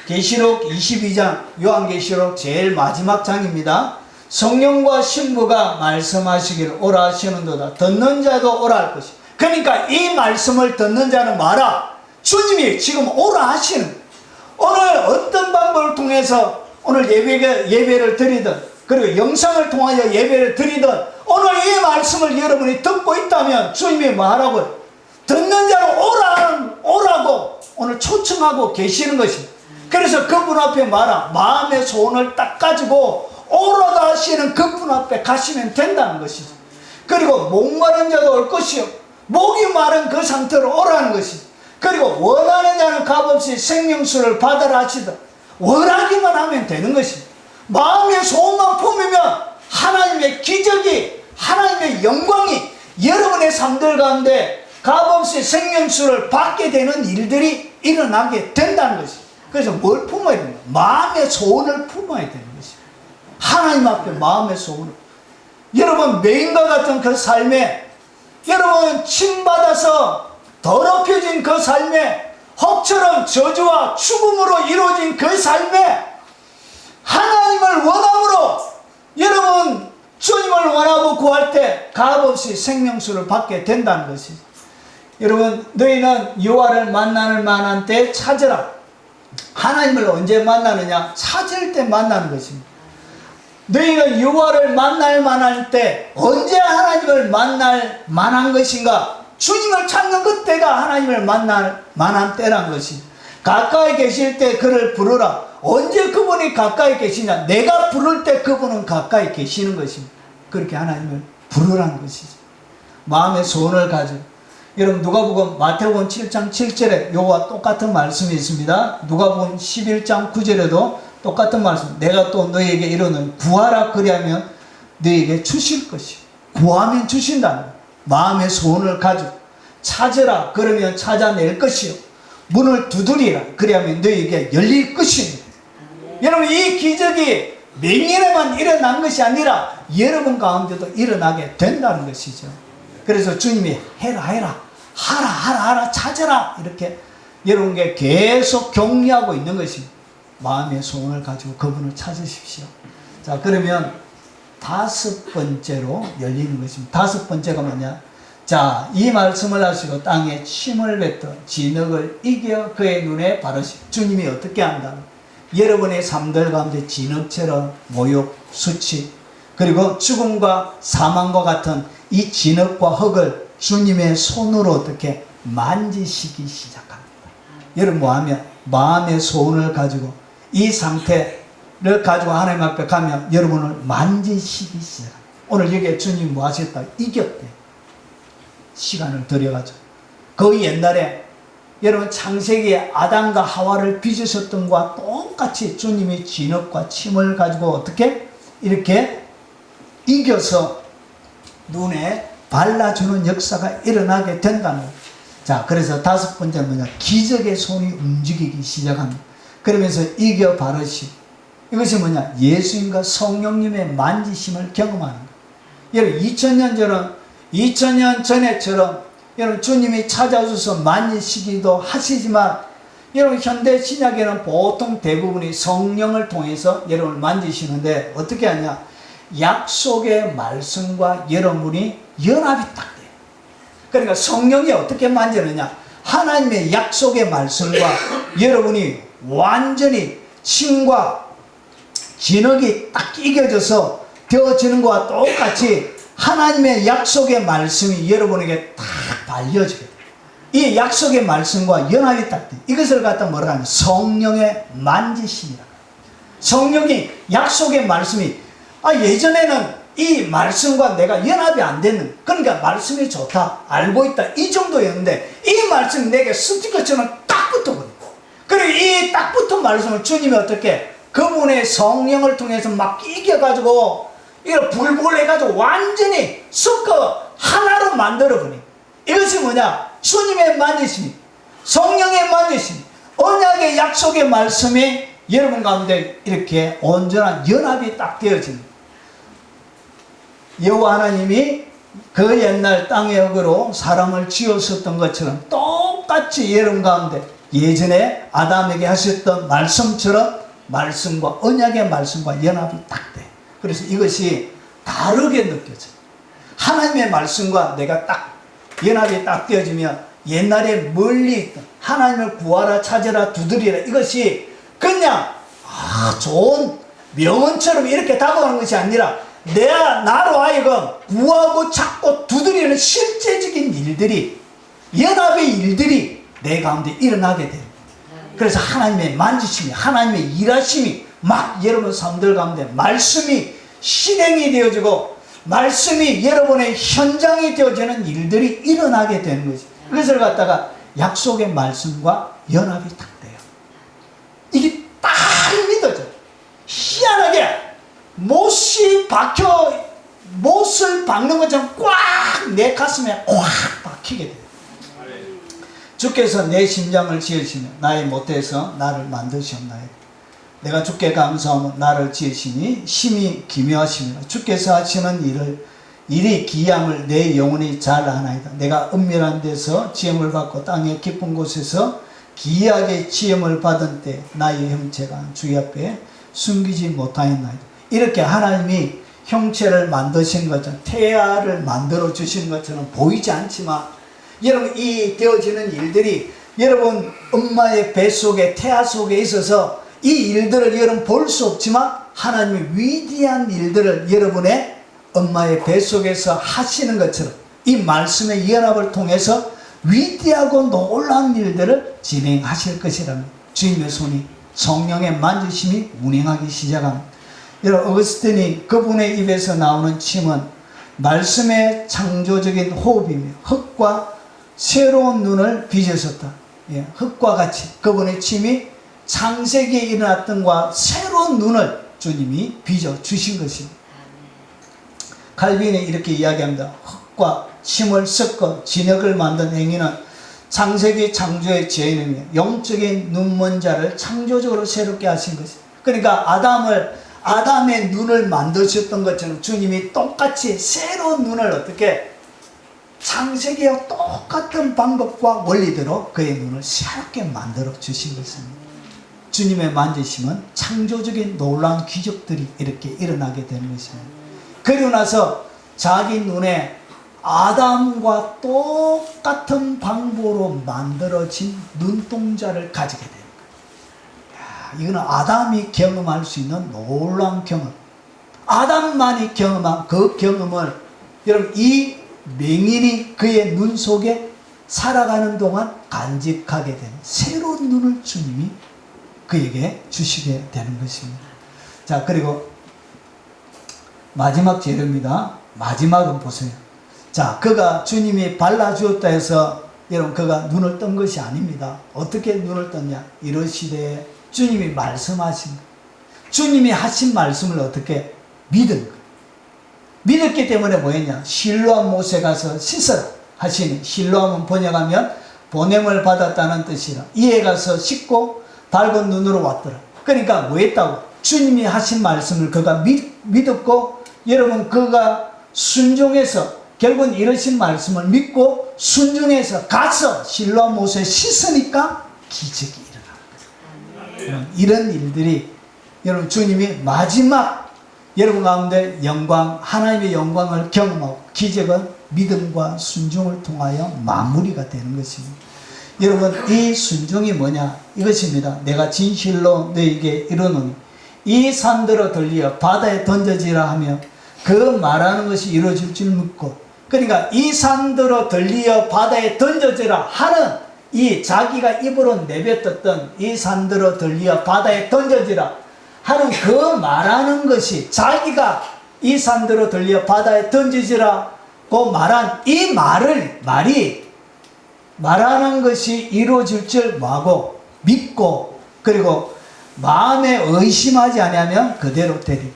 계시록 22장, 요한계시록 제일 마지막 장입니다. 성령과 신부가 말씀하시기를 오라 하시는도다. 듣는 자도 오라 할 것이. 그러니까 이 말씀을 듣는 자는 마라. 주님이 지금 오라 하시는. 오늘 어떤 방법을 통해서 오늘 예배를 드리든, 그리고 영상을 통하여 예배를 드리든, 오늘 이 말씀을 여러분이 듣고 있다면 주님이 말하고 듣는 자로 오라고 오늘 초청하고 계시는 것입니다. 그래서 그분 앞에 말아. 마음의 소원을 딱 가지고 오라다 하시는 그분 앞에 가시면 된다는 것이죠. 그리고 목마른 자도 올 것이요, 목이 마른 그 상태로 오라는 것이죠. 그리고 원하는 자는 값없이 생명수를 받으라 하시다. 원하기만 하면 되는 것입니다. 마음의 소원만 품으면 하나님의 기적이, 하나님의 영광이 여러분의 삶들 가운데 값없이 생명수를 받게 되는 일들이 일어나게 된다는 것입니다. 그래서 뭘 품어야 됩니까? 마음의 소원을 품어야 되는 것입니다. 하나님 앞에 마음의 소원을. 여러분 맹인과 같은 그 삶에, 여러분 침받아서 더럽혀진 그 삶에, 혹처럼 저주와 죽음으로 이루어진 그 삶에 하나님을 원함으로 여러분 주님을 원하고 구할 때 값없이 생명수를 받게 된다는 것이죠. 여러분 너희는 여호와를 만날 만한 때 찾으라. 하나님을 언제 만나느냐? 찾을 때 만나는 것입니다. 너희는 여호와를 만날 만할 때 언제 하나님을 만날 만한 것인가? 주님을 찾는 그때가 하나님을 만날 만한 때란 것이. 가까이 계실 때 그를 부르라. 언제 그분이 가까이 계시냐? 내가 부를 때 그분은 가까이 계시는 것입니다. 그렇게 하나님을 부르라는 것이죠. 마음의 소원을 가지고. 여러분 누가복음 마태복음 7장 7절에 요와 똑같은 말씀이 있습니다. 누가복음 11장 9절에도 똑같은 말씀. 내가 또 너희에게 이르는 구하라 그리하면 너희에게 주실 것이요. 구하면 주신다는 거예요. 마음의 소원을 가지고. 찾으라 그러면 찾아낼 것이요. 문을 두드리라 그리하면 너희에게 열릴 것입니다. 여러분 이 기적이 맹인에만 일어난 것이 아니라 여러분 가운데도 일어나게 된다는 것이죠. 그래서 주님이 해라 하라 찾아라 이렇게 여러분께 계속 격려하고 있는 것입니다. 마음의 소원을 가지고 그분을 찾으십시오. 자 그러면 다섯 번째로 열리는 것입니다. 다섯 번째가 뭐냐? 자, 이 말씀을 하시고 땅에 침을 뱉던 진흙을 이겨 그의 눈에 바르시. 주님이 어떻게 한다? 여러분의 삶들 가운데 진흙처럼 모욕, 수치, 그리고 죽음과 사망과 같은 이 진흙과 흙을 주님의 손으로 어떻게 만지시기 시작합니다. 여러분 뭐하면 마음의 소원을 가지고 이 상태를 가지고 하나님 앞에 가면 여러분을 만지시기 시작합니다. 오늘 여기에 주님 뭐 하셨다? 이겼대. 시간을 들여가지고. 그 옛날에 여러분 창세기에 아담과 하와를 빚으셨던 것과 똑같이 주님이 진흙과 침을 가지고 어떻게 이렇게 이겨서 눈에 발라주는 역사가 일어나게 된다는 거예요. 자 그래서 다섯 번째는 뭐냐? 기적의 손이 움직이기 시작합니다. 그러면서 이겨 바르시. 이것이 뭐냐? 예수님과 성령님의 만지심을 경험하는 거예요. 여러분 2000년 전에처럼 여러분 주님이 찾아오셔서 만지시기도 하시지만 여러분 현대 신약에는 보통 대부분이 성령을 통해서 여러분을 만지시는데 어떻게 하냐? 약속의 말씀과 여러분이 연합이 딱 돼요. 그러니까 성령이 어떻게 만지느냐? 하나님의 약속의 말씀과 여러분이 완전히 침과 진흙이 딱 끼겨져서 되어지는 것과 똑같이 하나님의 약속의 말씀이 여러분에게 딱 발려지게 돼요. 이 약속의 말씀과 연합이 딱 돼요. 이것을 갖다 뭐라고 하냐, 성령의 만지심이라. 성령이 약속의 말씀이 예전에는 이 말씀과 내가 연합이 안 되는, 그러니까 말씀이 좋다, 알고 있다, 이 정도였는데 이 말씀이 내게 스티커처럼 딱 붙어버려요. 그리고 이 딱 붙은 말씀을 주님이 어떻게 그분의 성령을 통해서 막 이겨가지고 이걸 불불 해가지고 완전히 섞어 하나로 만들어버려요. 이것이 뭐냐, 주님의 만지심, 성령의 만지심, 언약의 약속의 말씀이 여러분 가운데 이렇게 온전한 연합이 딱 되어집니다. 여호와 하나님이 그 옛날 땅의 흙으로 사람을 지었었던 것처럼 똑같이 여러분 가운데 예전에 아담에게 하셨던 말씀처럼 말씀과 언약의 말씀과 연합이 딱 돼. 그래서 이것이 다르게 느껴져요. 하나님의 말씀과 내가 딱 연합이 딱 되어지면 옛날에 멀리 있던 하나님을 구하라, 찾으라, 두드리라, 이것이 그냥 좋은 명언처럼 이렇게 다가오는 것이 아니라 나로 하여금 구하고 찾고 두드리는 실제적인 일들이, 연합의 일들이 내 가운데 일어나게 돼요. 그래서 하나님의 만지심이, 하나님의 일하심이 막 여러분 삶들 가운데 말씀이 실행이 되어지고 말씀이 여러분의 현장이 되어지는 일들이 일어나게 되는 거지. 그것을 갖다가 약속의 말씀과 연합이 딱 돼요. 이게 딱 믿어져요. 희한하게 못을 박는 것처럼 꽉 내 가슴에 꽉 박히게 돼요. 주께서 내 심장을 지으시며 나의 못에서 나를 만드셨나이다. 내가 주께 감사하며 나를 지으시니 심히 기묘하시며 주께서 하시는 일이 기이함을 내 영혼이 잘 아나이다. 내가 은밀한 데서 지음을 받고 땅의 깊은 곳에서 기이하게 지음을 받은 때 나의 형체가 주의 앞에 숨기지 못하였나이다. 이렇게 하나님이 형체를 만드신 것처럼, 태아를 만들어 주신 것처럼 보이지 않지만 여러분 이 되어지는 일들이 여러분 엄마의 뱃속에 태아 속에 있어서 이 일들을 여러분 볼 수 없지만 하나님의 위대한 일들을 여러분의 엄마의 뱃속에서 하시는 것처럼 이 말씀의 연합을 통해서 위대하고 놀라운 일들을 진행하실 것이라는 주님의 손이, 성령의 만지심이 운행하기 시작합니다. 여러분 어거스틴이 그분의 입에서 나오는 침은 말씀의 창조적인 호흡이며 흙과 새로운 눈을 빚으셨다. 흙과 같이 그분의 침이 창세기에 일어났던 것과 새로운 눈을 주님이 빚어 주신 것입니다. 칼빈이 이렇게 이야기합니다. 흙과 침을 섞어 진흙을 만든 행위는 창세기 창조의 죄인이며 영적인 눈먼 자를 창조적으로 새롭게 하신 것입니다. 그러니까 아담의 눈을 만드셨던 것처럼 주님이 똑같이 새로운 눈을 어떻게 창세기와 똑같은 방법과 원리대로 그의 눈을 새롭게 만들어 주신 것입니다. 주님의 만지심은 창조적인 놀라운 기적들이 이렇게 일어나게 되는 것입니다. 그리고 나서 자기 눈에 아담과 똑같은 방법으로 만들어진 눈동자를 가지게 됩니다. 이거는 아담이 경험할 수 있는 놀라운 경험, 아담만이 경험한 그 경험을 여러분 이 맹인이 그의 눈 속에 살아가는 동안 간직하게 되는 새로운 눈을 주님이 그에게 주시게 되는 것입니다. 자, 그리고 마지막 재료입니다. 마지막은 보세요. 자, 그가 주님이 발라주었다 해서 여러분 그가 눈을 뜬 것이 아닙니다. 어떻게 눈을 떴냐? 이러시되 주님이 말씀하신 것, 주님이 하신 말씀을 어떻게 믿은 것. 믿었기 때문에 뭐였냐? 실로암 못에 가서 씻어라 하시니, 실로암은 번역하면 보냄을 받았다는 뜻이라. 이에 가서 씻고 밝은 눈으로 왔더라. 그러니까 뭐 했다고? 주님이 하신 말씀을 그가 믿었고, 여러분 그가 순종해서 결국은 이러신 말씀을 믿고 순종해서 가서 실로암 못에 씻으니까 기적이 일어나는 거예요. 이런 일들이 여러분 주님이 마지막 여러분 가운데 영광, 하나님의 영광을 경험하고 기적은 믿음과 순종을 통하여 마무리가 되는 것입니다. 여러분 이 순종이 뭐냐? 이것입니다. 내가 진실로 너에게 이르노니 이 산들어 들리어 바다에 던져지라 하며 그 말하는 것이 이루어질 줄 믿고, 그러니까 이 산들어 들리어 바다에 던져지라 하는 이 자기가 입으로 내뱉었던 이 산들어 들리어 바다에 던져지라 하는 그 말하는 것이, 자기가 이 산들어 들리어 바다에 던져지라고 말한 이 말이 말하는 것이 이루어질 줄 뭐하고 믿고, 그리고 마음에 의심하지 아니하면 그대로 되리라.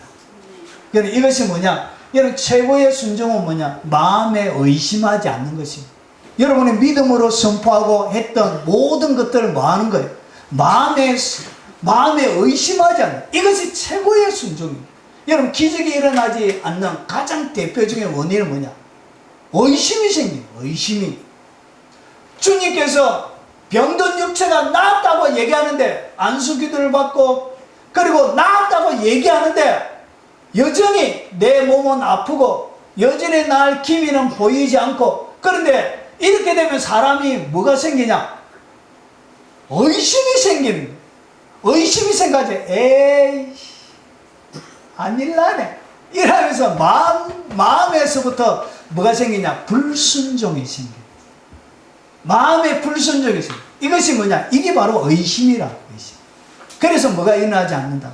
그러니까 이것이 뭐냐? 여러분, 최고의 순종은 뭐냐? 마음에 의심하지 않는 것입니다. 여러분이 믿음으로 선포하고 했던 모든 것들을 뭐 하는 거예요? 마음에 의심하지 않는, 이것이 최고의 순종입니다. 여러분, 기적이 일어나지 않는 가장 대표적인 원인은 뭐냐? 의심이 생깁니다. 의심이. 주님께서 병든 육체가 나았다고 얘기하는데, 안수기도를 받고 그리고 나았다고 얘기하는데 여전히 내 몸은 아프고 여전히 날 기미는 보이지 않고, 그런데 이렇게 되면 사람이 뭐가 생기냐? 의심이 생깁니다. 의심이 생겨서 에이 아닐라네 이러면서 마음에서부터 뭐가 생기냐? 불순종이 생겨요. 마음의 불순종이 생겨요. 이것이 뭐냐? 이게 바로 의심이라. 의심. 그래서 뭐가 일어나지 않는다?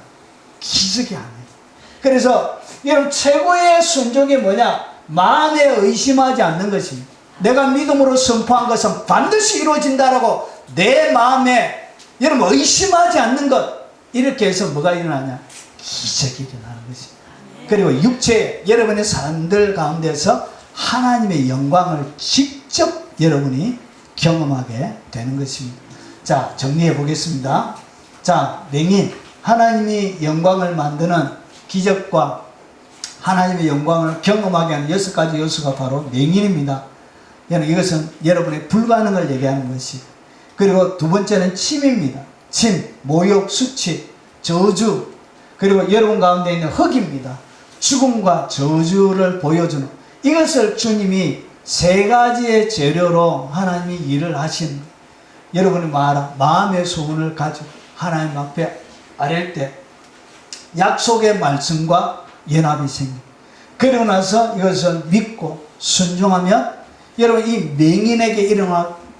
기적이 안 해요. 그래서 여러분, 최고의 순종이 뭐냐? 마음에 의심하지 않는 것입니다. 내가 믿음으로 선포한 것은 반드시 이루어진다라고 내 마음에 여러분 의심하지 않는 것, 이렇게 해서 뭐가 일어나냐? 기적이 일어나는 것입니다. 그리고 육체, 여러분의 삶들 가운데서 하나님의 영광을 직접 여러분이 경험하게 되는 것입니다. 자, 정리해 보겠습니다. 자, 맹인, 하나님이 영광을 만드는 기적과 하나님의 영광을 경험하게 하는 6가지 요소가 바로 맹인입니다. 이것은 여러분의 불가능을 얘기하는 것이. 그리고 두 번째는 침입니다. 침, 모욕, 수치, 저주, 그리고 여러분 가운데 있는 흑입니다. 죽음과 저주를 보여주는, 이것을 주님이 3가지의 재료로 하나님이 일을 하신, 여러분이 마음의 소원을 가지고 하나님 앞에 아랠 때 약속의 말씀과 연합이 생깁니다. 그러고 나서 이것을 믿고 순종하면 여러분, 이 맹인에게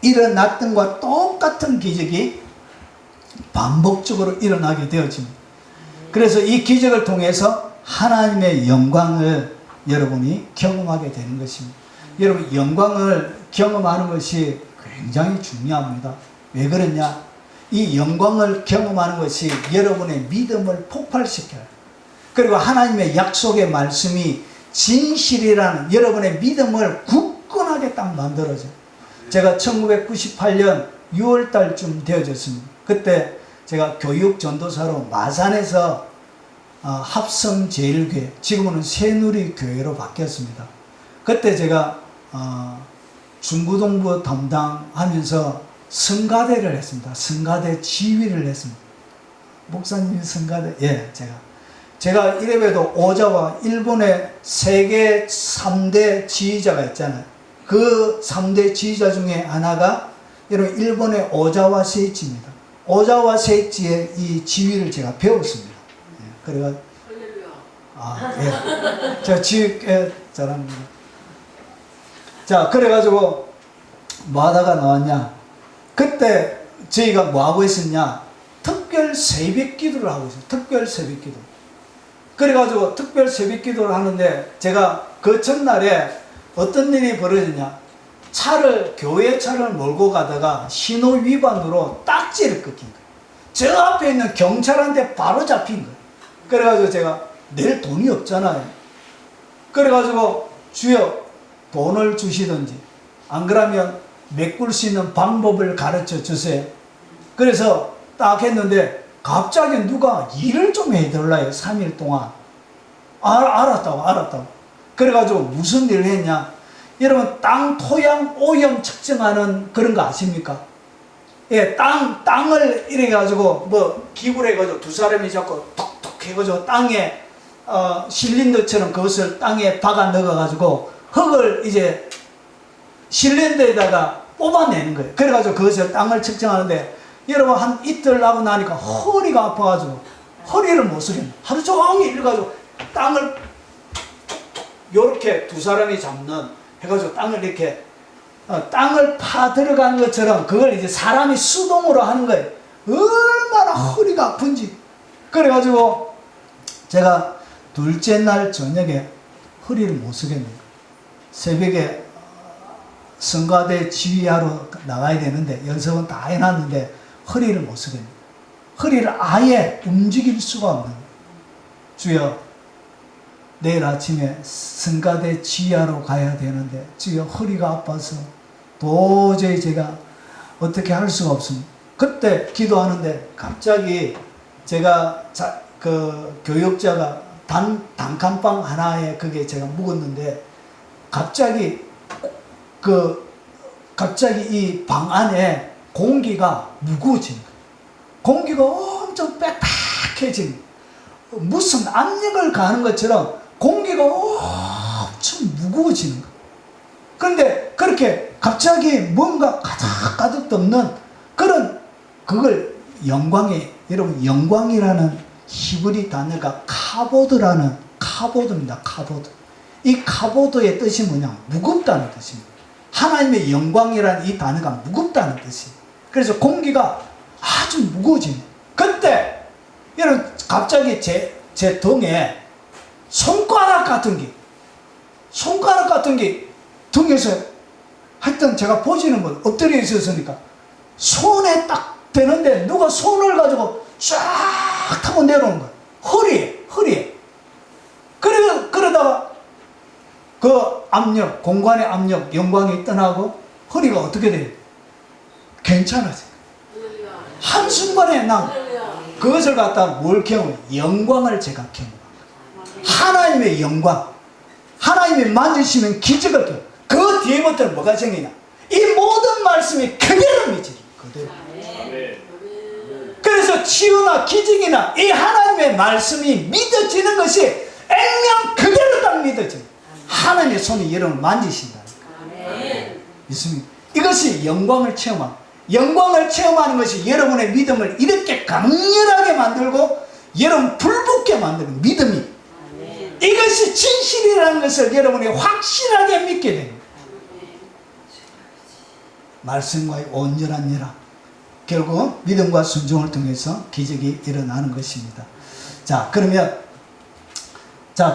일어났던 것과 똑같은 기적이 반복적으로 일어나게 되어집니다. 그래서 이 기적을 통해서 하나님의 영광을 여러분이 경험하게 되는 것입니다. 여러분, 영광을 경험하는 것이 굉장히 중요합니다. 왜 그러냐? 이 영광을 경험하는 것이 여러분의 믿음을 폭발시켜요. 그리고 하나님의 약속의 말씀이 진실이라는 여러분의 믿음을 굳건하게 딱 만들어져요. 제가 1998년 6월달쯤 되어졌습니다. 그때 제가 교육 전도사로 마산에서 합성제일교회, 지금은 새누리교회로 바뀌었습니다. 그때 제가 중고등부 담당하면서 성가대를 했습니다. 성가대 지휘를 했습니다. 목사님이 성가대, 예, 제가 이래봬도 오자와 일본의 세계 3대 지휘자가 있잖아요. 그 3대 지휘자 중에 하나가 여러분 일본의 오자와 세이치입니다. 오자와 세이치의 이 지휘를 제가 배웠습니다. 예, 그래가 예, 제가 지휘 꽤 잘합니다. 자, 그래가지고 뭐 하다가 나왔냐? 그때 저희가 뭐 하고 있었냐? 특별 새벽 기도를 하고 있어요. 특별 새벽 기도. 그래가지고 특별 새벽 기도를 하는데 제가 그 전날에 어떤 일이 벌어졌냐? 교회 차를 몰고 가다가 신호 위반으로 딱지를 끊긴 거예요. 저 앞에 있는 경찰한테 바로 잡힌 거예요. 그래가지고 제가 낼 돈이 없잖아요. 그래가지고 주여 돈을 주시든지 안 그러면 메꿀 수 있는 방법을 가르쳐 주세요. 그래서 딱 했는데 갑자기 누가 일을 좀 해달라요. 3일 동안. 알았다고. 그래가지고 무슨 일을 했냐? 여러분, 땅 토양 오염 측정하는 그런 거 아십니까? 예, 땅을 이래가지고 뭐 기구를 해가지고 두 사람이 자꾸 톡톡 해가지고 땅에 실린더처럼 그것을 땅에 박아 넣어가지고 흙을 이제 실린더에다가 뽑아내는 거예요. 그래가지고 그것을 땅을 측정하는데 여러분 한 이틀 하고 나니까 허리가 아파가지고 허리를 못 쓰겠네. 하루 종일 이래가지고 땅을 요렇게 두 사람이 잡는 해가지고 땅을 이렇게 땅을 파 들어가는 것처럼 그걸 이제 사람이 수동으로 하는 거예요. 얼마나 허리가 아픈지. 그래가지고 제가 둘째 날 저녁에 허리를 못 쓰겠네요. 새벽에 성가대 지휘하러 나가야 되는데 연습은 다 해놨는데 허리를 못 쓰겠네요. 허리를 아예 움직일 수가 없는 거예요. 주여, 내일 아침에 성가대 지휘하러 가야 되는데 주여, 허리가 아파서 도저히 제가 어떻게 할 수가 없습니다. 그때 기도하는데 갑자기 제가 그 교육자가 단칸방 하나에 그게 제가 묵었는데 갑자기 이 방 안에 공기가 무거워진 거예요. 공기가 엄청 빽빽해진 거예요. 무슨 압력을 가하는 것처럼 공기가 엄청 무거워지는 거예요. 그런데 그렇게 갑자기 뭔가 가득 덮는 그걸 여러분, 영광이라는 히브리 단어가 카보드입니다. 카보드. 이 카보드의 뜻이 뭐냐? 무겁다는 뜻입니다. 하나님의 영광이라는 이 단어가 무겁다는 뜻이에요. 그래서 공기가 아주 무거워집니다. 그때 여러분, 갑자기 제 등에 손가락 같은 게 등에서 하여튼 제가 보시는 분 엎드려 있었으니까 손에 딱 되는데 누가 손을 가지고 쫙 타고 내려오는 거예요. 허리에. 그러다가 그 압력, 공간의 압력, 영광이 떠나고 허리가 어떻게 돼요? 괜찮아져요. 한순간에 난 그것을 갖다가 뭘 경험해요? 영광을 제가 경험합니다. 하나님의 영광, 하나님이 만지시면 기적을 경험해요. 그 뒤에부터는 뭐가 생기냐? 이 모든 말씀이 그대로 미치죠. 그대로. 그래서 치유나 기적이나 이 하나님의 말씀이 믿어지는 것이 액면 그대로 딱 믿어집니다. 하나님의 손이 여러분을 만지신다니까. 믿습니다. 이것이 영광을 체험하는 것이 여러분의 믿음을 이렇게 강렬하게 만들고 여러분 불붙게 만드는 믿음이, 이것이 진실이라는 것을 여러분이 확실하게 믿게 됩니다. 말씀과의 온전한 열합, 결국 믿음과 순종을 통해서 기적이 일어나는 것입니다. 자, 그러면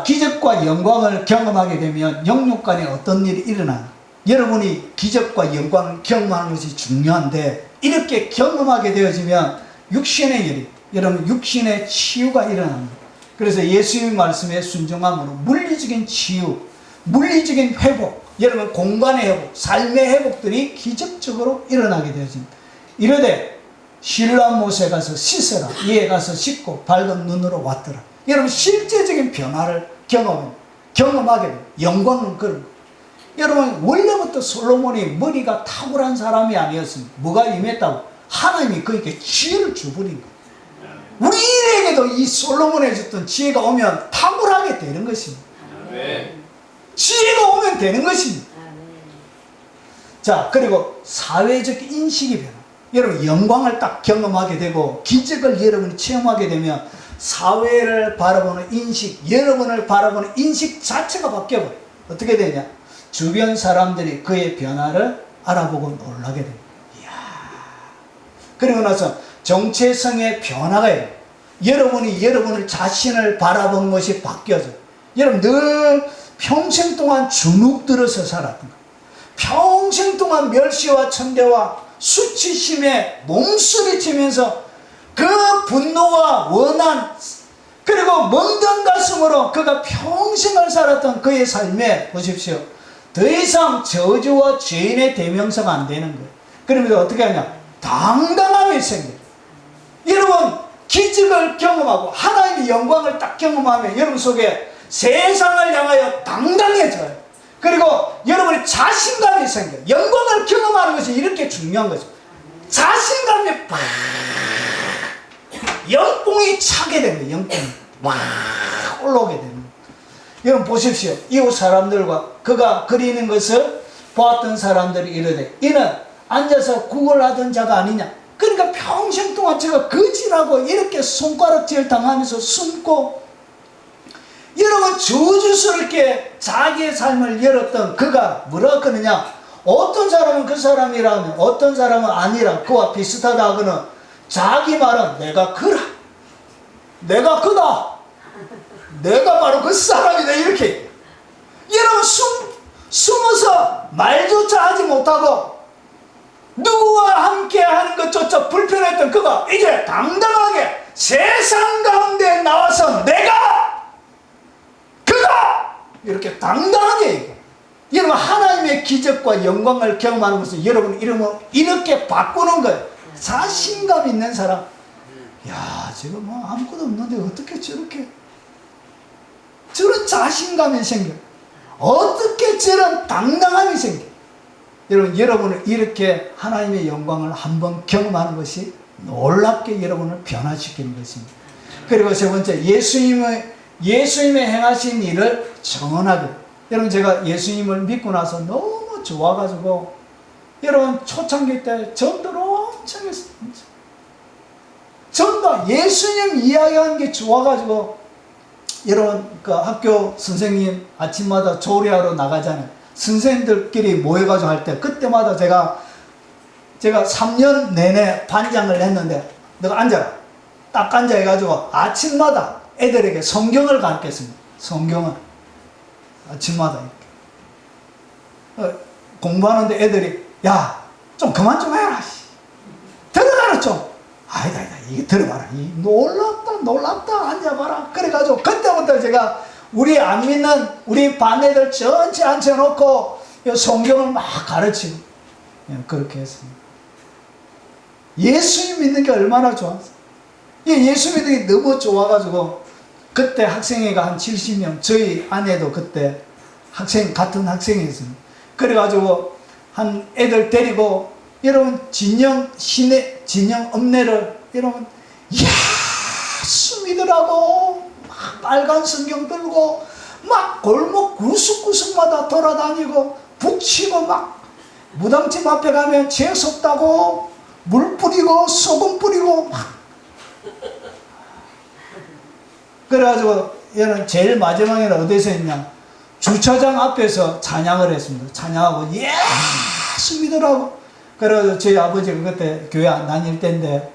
기적과 영광을 경험하게 되면 영육 간에 어떤 일이 일어나나? 여러분이 기적과 영광을 경험하는 것이 중요한데, 이렇게 경험하게 되어지면 육신의 열이, 여러분 육신의 치유가 일어납니다. 그래서 예수님의 말씀에 순종함으로 물리적인 치유, 물리적인 회복, 여러분 공간의 회복, 삶의 회복들이 기적적으로 일어나게 되어집니다. 이르되 신라 못에 가서 씻어라, 이에 가서 씻고 밝은 눈으로 왔더라. 여러분 실제적인 변화를 경험하게 됩니다. 영광은 그런 거예요. 여러분 원래부터 솔로몬이 머리가 탁월한 사람이 아니었습니다. 뭐가 임했다고? 하나님이 그에게 지혜를 주버린 거예요. 우리에게도 이 솔로몬에 줬던 지혜가 오면 탁월하게 되는 것입니다. 지혜가 오면 되는 것입니다. 자, 그리고 사회적 인식이 변화. 여러분 영광을 딱 경험하게 되고 기적을 여러분이 체험하게 되면 사회를 바라보는 인식, 여러분을 바라보는 인식 자체가 바뀌어버려요. 어떻게 되냐? 주변 사람들이 그의 변화를 알아보고 놀라게 됩니다. 이야. 그리고 나서 정체성의 변화가 있어요. 여러분이 여러분을 자신을 바라보는 것이 바뀌어져요. 여러분 늘 평생 동안 주눅들어서 살았던 거예요. 평생 동안 멸시와 천대와 수치심에 몸부림치면서 그 분노와 원한, 그리고 멍든 가슴으로 그가 평생을 살았던 그의 삶에 보십시오. 더 이상 저주와 죄인의 대명사가 안 되는 거예요. 그러면서 어떻게 하냐? 당당함이 생겨요. 여러분 기적을 경험하고 하나님의 영광을 딱 경험하면 여러분 속에 세상을 향하여 당당해져요. 그리고 여러분의 자신감이 생겨요. 영광을 경험하는 것이 이렇게 중요한 거죠. 자신감이 팍 영뽕이 차게 됩니다. 영뽕이 막 올라오게 됩니다. 여러분 보십시오. 이웃 사람들과 그가 그리는 것을 보았던 사람들이 이르되 이는 앉아서 구걸하던 자가 아니냐. 그래 그러니까 평생 동안 제가 거지라고 이렇게 손가락질 당하면서 숨고, 여러분 저주스럽게 자기의 삶을 열었던 그가 뭐라 그러냐, 어떤 사람은 그 사람이라면 어떤 사람은 아니라, 그와 비슷하다 하거는 자기 말은 내가 그라, 내가 그다, 내가 바로 그 사람이다, 이렇게. 여러분 숨어서 말조차 하지 못하고 누구와 함께 하는 것조차 불편했던 그가 이제 당당하게 세상 가운데 나와서 내가 그가, 이렇게 당당하게 얘기해요. 여러분 하나님의 기적과 영광을 경험하는 것은 여러분 이름을 이렇게 바꾸는 거예요. 자신감 있는 사람. 야, 지금 뭐 아무것도 없는데 어떻게 저렇게 저런 자신감이 생겨? 어떻게 저런 당당함이 생겨? 여러분, 여러분을 이렇게 하나님의 영광을 한번 경험하는 것이 놀랍게 여러분을 변화시키는 것입니다. 그리고 세 번째, 예수님의 행하신 일을 정언하게. 여러분, 제가 예수님을 믿고 나서 너무 좋아가지고, 여러분 초창기 때 전도를 엄청 했어요. 전도, 예수님 이야기하는 게 좋아가지고, 여러분 그 학교 선생님 아침마다 조리하러 나가잖아요. 선생님들끼리 모여가지고 할 때, 그때마다 제가 3년 내내 반장을 했는데, 너가 앉아라, 딱 앉아 해가지고 아침마다 애들에게 성경을 가르쳤습니다. 성경을 아침마다 이렇게 공부하는데 애들이, 야, 좀 그만 좀 해라, 들어가라 좀. 아니다, 이게 들어봐라, 놀랍다, 앉아봐라. 그래가지고 그때부터 제가 우리 안 믿는 우리 반 애들 전체 앉혀놓고 성경을 막 가르치고, 그렇게 했습니다. 예수님 믿는 게 얼마나 좋았어요. 예수 믿는 게 너무 좋아가지고, 그때 학생회가 한 70명, 저희 아내도 그때 같은 학생이었습니다. 그래가지고 한 애들 데리고, 여러분 진영 읍내를 여러분 예수 믿으라고 막 빨간 성경 들고 막 골목 구석구석마다 돌아다니고 북치고, 막 무당집 앞에 가면 재수없다고 물 뿌리고 소금 뿌리고 막. 그래가지고 얘는 제일 마지막에는 어디서 했냐, 주차장 앞에서 찬양을 했습니다. 찬양하고 예수 믿으라고. 그래서 저희 아버지가 그때 교회 안 다닐 때인데,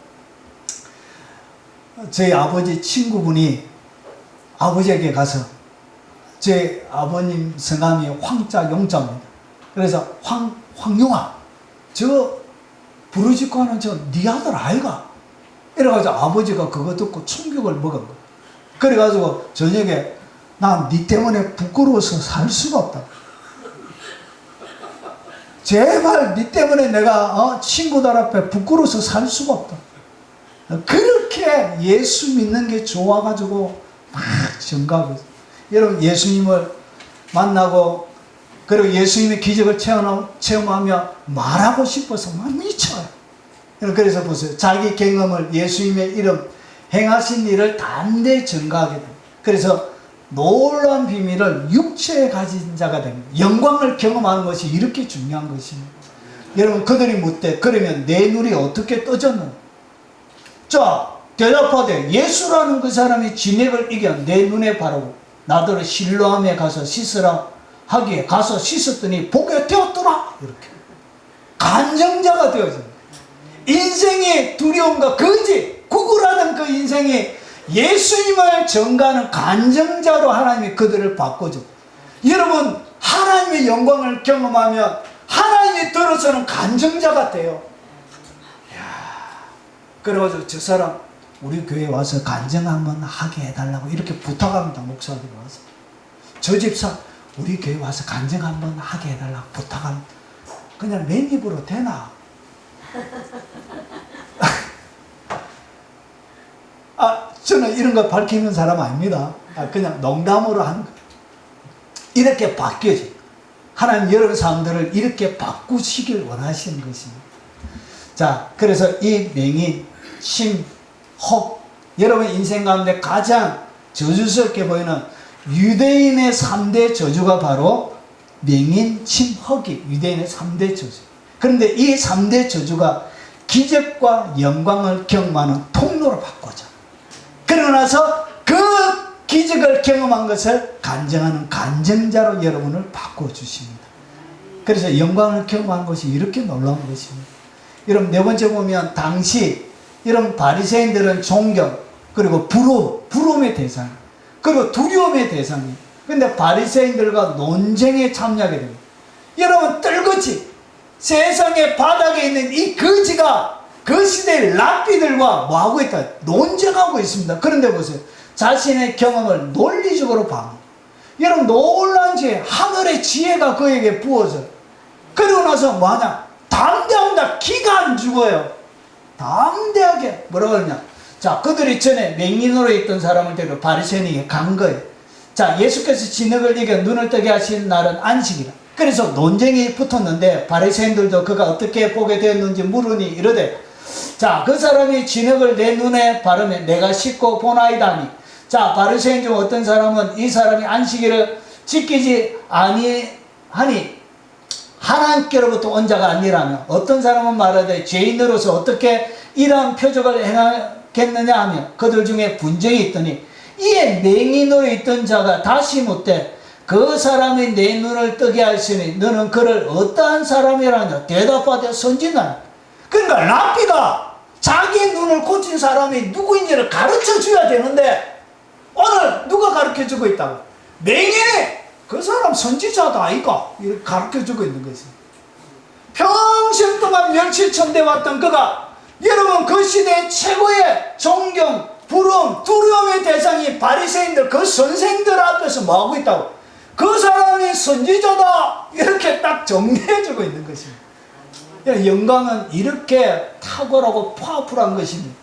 저희 아버지 친구분이 아버지에게 가서, 저희 아버님 성함이 황자 용자입니다. 그래서 황용아, 저 부르짖고 하는 저 네 아들 아이가? 이래가지고 아버지가 그거 듣고 충격을 먹은 거예요. 그래가지고 저녁에, 난 네 때문에 부끄러워서 살 수가 없다. 제발 네 때문에 내가 친구들 앞에 부끄러워서 살 수가 없다. 그렇게 예수 믿는 게 좋아가지고 막 증가하고 있어요. 여러분, 예수님을 만나고 그리고 예수님의 기적을 체험하며 말하고 싶어서 막 미쳐요. 그래서 보세요. 자기 경험을, 예수님의 이름 행하신 일을 담대히 증가하게 됩니다. 그래서 놀라운 비밀을 육체에 가진 자가 됩니다. 영광을 경험하는 것이 이렇게 중요한 것입니다. 여러분, 그들이 묻되, 그러면 내 눈이 어떻게 떠졌느냐? 자, 대답하되, 예수라는 그 사람이 진액을 이겨 내 눈에 바르고 나더러 실로암에 가서 씻으라 하기에 가서 씻었더니 보게 되었더라. 이렇게 간정자가 되어집니다. 인생의 두려움과 거짓, 구구라는 그 인생이 예수님을 전가하는 간정자로 하나님이 그들을 바꿔줘. 여러분, 하나님의 영광을 경험하면 하나님이 들어서는 간정자가 돼요. 그래가지고 저 사람 우리 교회에 와서 간증 한번 하게 해달라고 이렇게 부탁합니다. 목사들이 와서. 저 집사 우리 교회 와서 간증 한번 하게 해달라고 부탁합니다. 그냥 맨 입으로 되나? 저는 이런 거 밝히는 사람 아닙니다. 그냥 농담으로 하는 거예요. 이렇게 바뀌어져. 하나님 여러 사람들을 이렇게 바꾸시길 원하시는 것입니다. 자, 그래서 이 맹인, 심, 혹, 여러분 인생 가운데 가장 저주스럽게 보이는 유대인의 3대 저주가 바로 맹인, 침, 혹이 유대인의 3대 저주. 그런데 이 3대 저주가 기적과 영광을 경험하는 통로로 바꾸자. 그러고 나서 그 기적을 경험한 것을 간증하는 간증자로 여러분을 바꿔주십니다. 그래서 영광을 경험하는 것이 이렇게 놀라운 것입니다. 여러분 네 번째 보면 당시 이런 바리새인들은 존경 그리고 부러움의 대상 그리고 두려움의 대상이에요. 근데 바리새인들과 논쟁에 참여하게 됩니다. 여러분 뜰거지 세상의 바닥에 있는 이 거지가 그 시대의 랍비들과 뭐하고 있다? 논쟁하고 있습니다. 그런데 보세요. 자신의 경험을 논리적으로 방어. 여러분 놀라운 지혜, 하늘의 지혜가 그에게 부어져요. 그러고 나서 뭐하냐? 담대합니다. 기가 안 죽어요. 담대하게 뭐라고 하냐? 자, 그들이 전에 맹인으로 있던 사람을 데리고 바리새인에게 간 거예요. 자, 예수께서 진흙을 이겨 눈을 뜨게 하신 날은 안식이라. 그래서 논쟁이 붙었는데 바리새인들도 그가 어떻게 보게 되었는지 물으니 이르되 자, 그 사람이 진흙을 내 눈에 바르며 내가 씻고 보나이다니. 자, 바리새인 중 어떤 사람은 이 사람이 안식일을 지키지 아니하니 하나님께로부터 온 자가 아니라며 어떤 사람은 말하되 죄인으로서 어떻게 이러한 표적을 행하겠느냐 하며 그들 중에 분쟁이 있더니 이에 맹인으로 있던 자가 다시 묻되 그 사람이 내 눈을 뜨게 하시니 너는 그를 어떠한 사람이라냐 대답하되 선지자라. 그러니까 랍비가 자기의 눈을 고친 사람이 누구인지를 가르쳐 줘야 되는데 오늘 누가 가르쳐 주고 있다고? 맹인이 그 사람 선지자다 아이가 이렇게 가르쳐 주고 있는 거지. 평생 동안 멸시천대 왔던 그가 여러분 그 시대의 최고의 존경, 부러움, 두려움의 대상이 바리새인들 그 선생들 앞에서 뭐하고 있다고? 그 사람이 선지자다 이렇게 딱 정리해 주고 있는 것입니다. 영광은 이렇게 탁월하고 파워풀한 것입니다.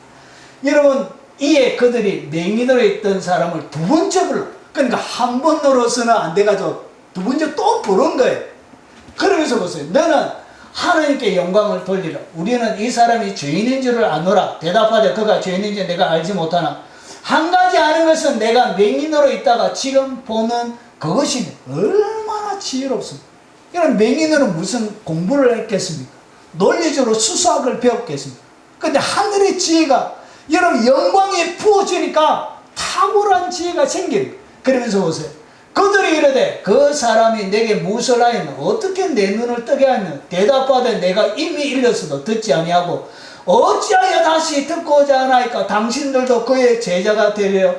여러분 이에 그들이 맹인으로 있던 사람을 두 번째 불러. 그러니까 한 번 노려서는 안 돼가지고 두 번째 또 부른 거예요. 그러면서 보세요. 너는 하나님께 영광을 돌리라. 우리는 이 사람이 죄인인 줄을 아노라. 대답하되 그가 죄인인지 내가 알지 못하나. 한 가지 아는 것은 내가 맹인으로 있다가 지금 보는 그것이네. 얼마나 지혜롭습니까? 이런 맹인으로 무슨 공부를 했겠습니까? 논리적으로 수수학을 배웠겠습니까? 근데 하늘의 지혜가 여러분 영광이 부어지니까 탁월한 지혜가 생기는 거예요. 그러면서 보세요. 그들이 이르되 그 사람이 내게 무엇을 하였노? 어떻게 내 눈을 뜨게 하였노? 대답하되 내가 이미 일렀어도 듣지 아니하고 어찌하여 다시 듣고자 하나이까? 당신들도 그의 제자가 되려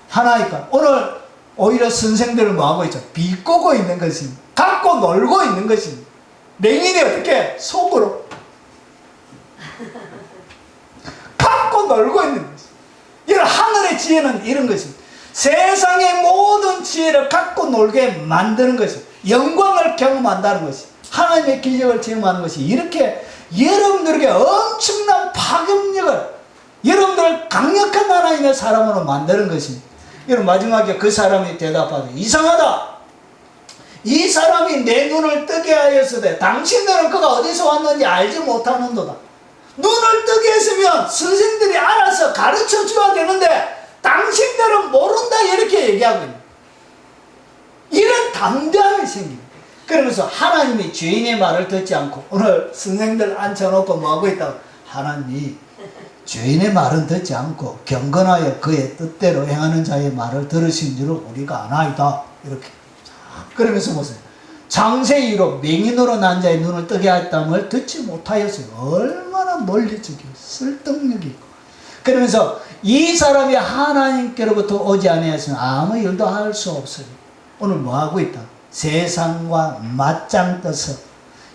하나이까? 오늘 오히려 선생들을 뭐하고 있죠? 비꼬고 있는 것입니다. 갖고 놀고 있는 것입니다. 맹인이 어떻게? 속으로 갖고 놀고 있는 것입니다. 이런 하늘의 지혜는 이런 것입니다. 세상의 모든 지혜를 갖고 놀게 만드는 것입니다. 영광을 경험한다는 것이 하나님의 기적을 체험하는 것이 이렇게 여러분들에게 엄청난 파급력을 여러분들을 강력한 하나님의 사람으로 만드는 것입니다. 여러분 마지막에 그 사람이 대답하되 이상하다. 이 사람이 내 눈을 뜨게 하였으되 당신들은 그가 어디서 왔는지 알지 못하는도다. 눈을 뜨게 했으면 선생들이 알아서 가르쳐 줘야 되는데 당신들은 모른다 이렇게 얘기하고 있는 이런 담대함이 생깁니다. 그러면서 하나님이 죄인의 말을 듣지 않고 오늘 선생들 앉혀놓고 뭐하고 있다고? 하나님이 죄인의 말은 듣지 않고 경건하여 그의 뜻대로 행하는 자의 말을 들으신 줄을 우리가 아나이다. 이렇게 그러면서 보세요. 장세 이후로 맹인으로 난 자의 눈을 뜨게 했다함을 듣지 못하였어요. 얼마나 논리적이고 설득력이 있고 그러면서 이 사람이 하나님께로부터 오지 아니하시면 아무 일도 할 수 없어요. 오늘 뭐하고 있다? 세상과 맞짱 떠서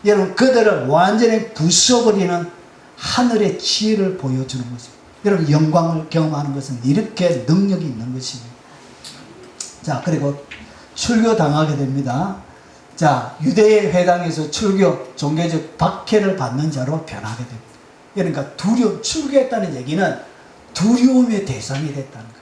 여러분 그들을 완전히 부숴버리는 하늘의 지혜를 보여주는 거죠. 여러분 영광을 경험하는 것은 이렇게 능력이 있는 것입니다. 자, 그리고 출교당하게 됩니다. 자, 유대의 회당에서 출교, 종교적 박해를 받는 자로 변하게 됩니다. 그러니까 출교했다는 얘기는 두려움의 대상이 됐다는 거예요.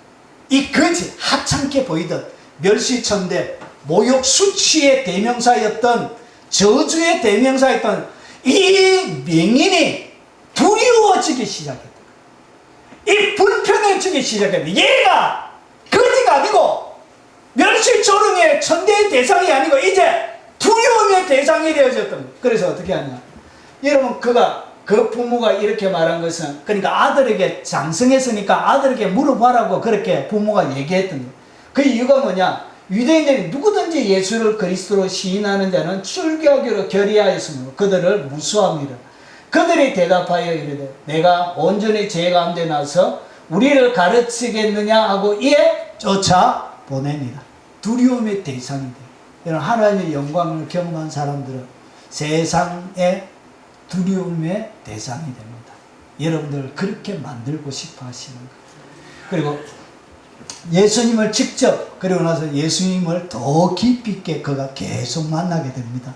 이 거지, 하찮게 보이던 멸시천대, 모욕, 수치의 대명사였던 저주의 대명사였던 이 맹인이 두려워지기 시작했다. 이 불편해지기 시작했다. 얘가 거지가 아니고 멸시조롱의 천대의 대상이 아니고 이제 두려움의 대상이 되어졌던 거예요. 그래서 어떻게 하냐? 여러분 그가 그 부모가 이렇게 말한 것은, 그러니까 아들에게 장성했으니까 아들에게 물어봐라고 그렇게 부모가 얘기했던 거예요. 그 이유가 뭐냐? 유대인들이 누구든지 예수를 그리스도로 시인하는 자는 출교하기로 결의하였으므로 그들을 무수합니다. 그들이 대답하여 이르되 내가 온전히 죄 가운데 나서 우리를 가르치겠느냐 하고 이에 쫓아 보냅니다. 두려움의 대상이 돼요. 이런 하나님의 영광을 경험한 사람들은 세상의 두려움의 대상이 됩니다. 여러분들 그렇게 만들고 싶어 하시는 거예요. 그리고 예수님을 직접, 그리고 나서 예수님을 더 깊이 있게 그가 계속 만나게 됩니다.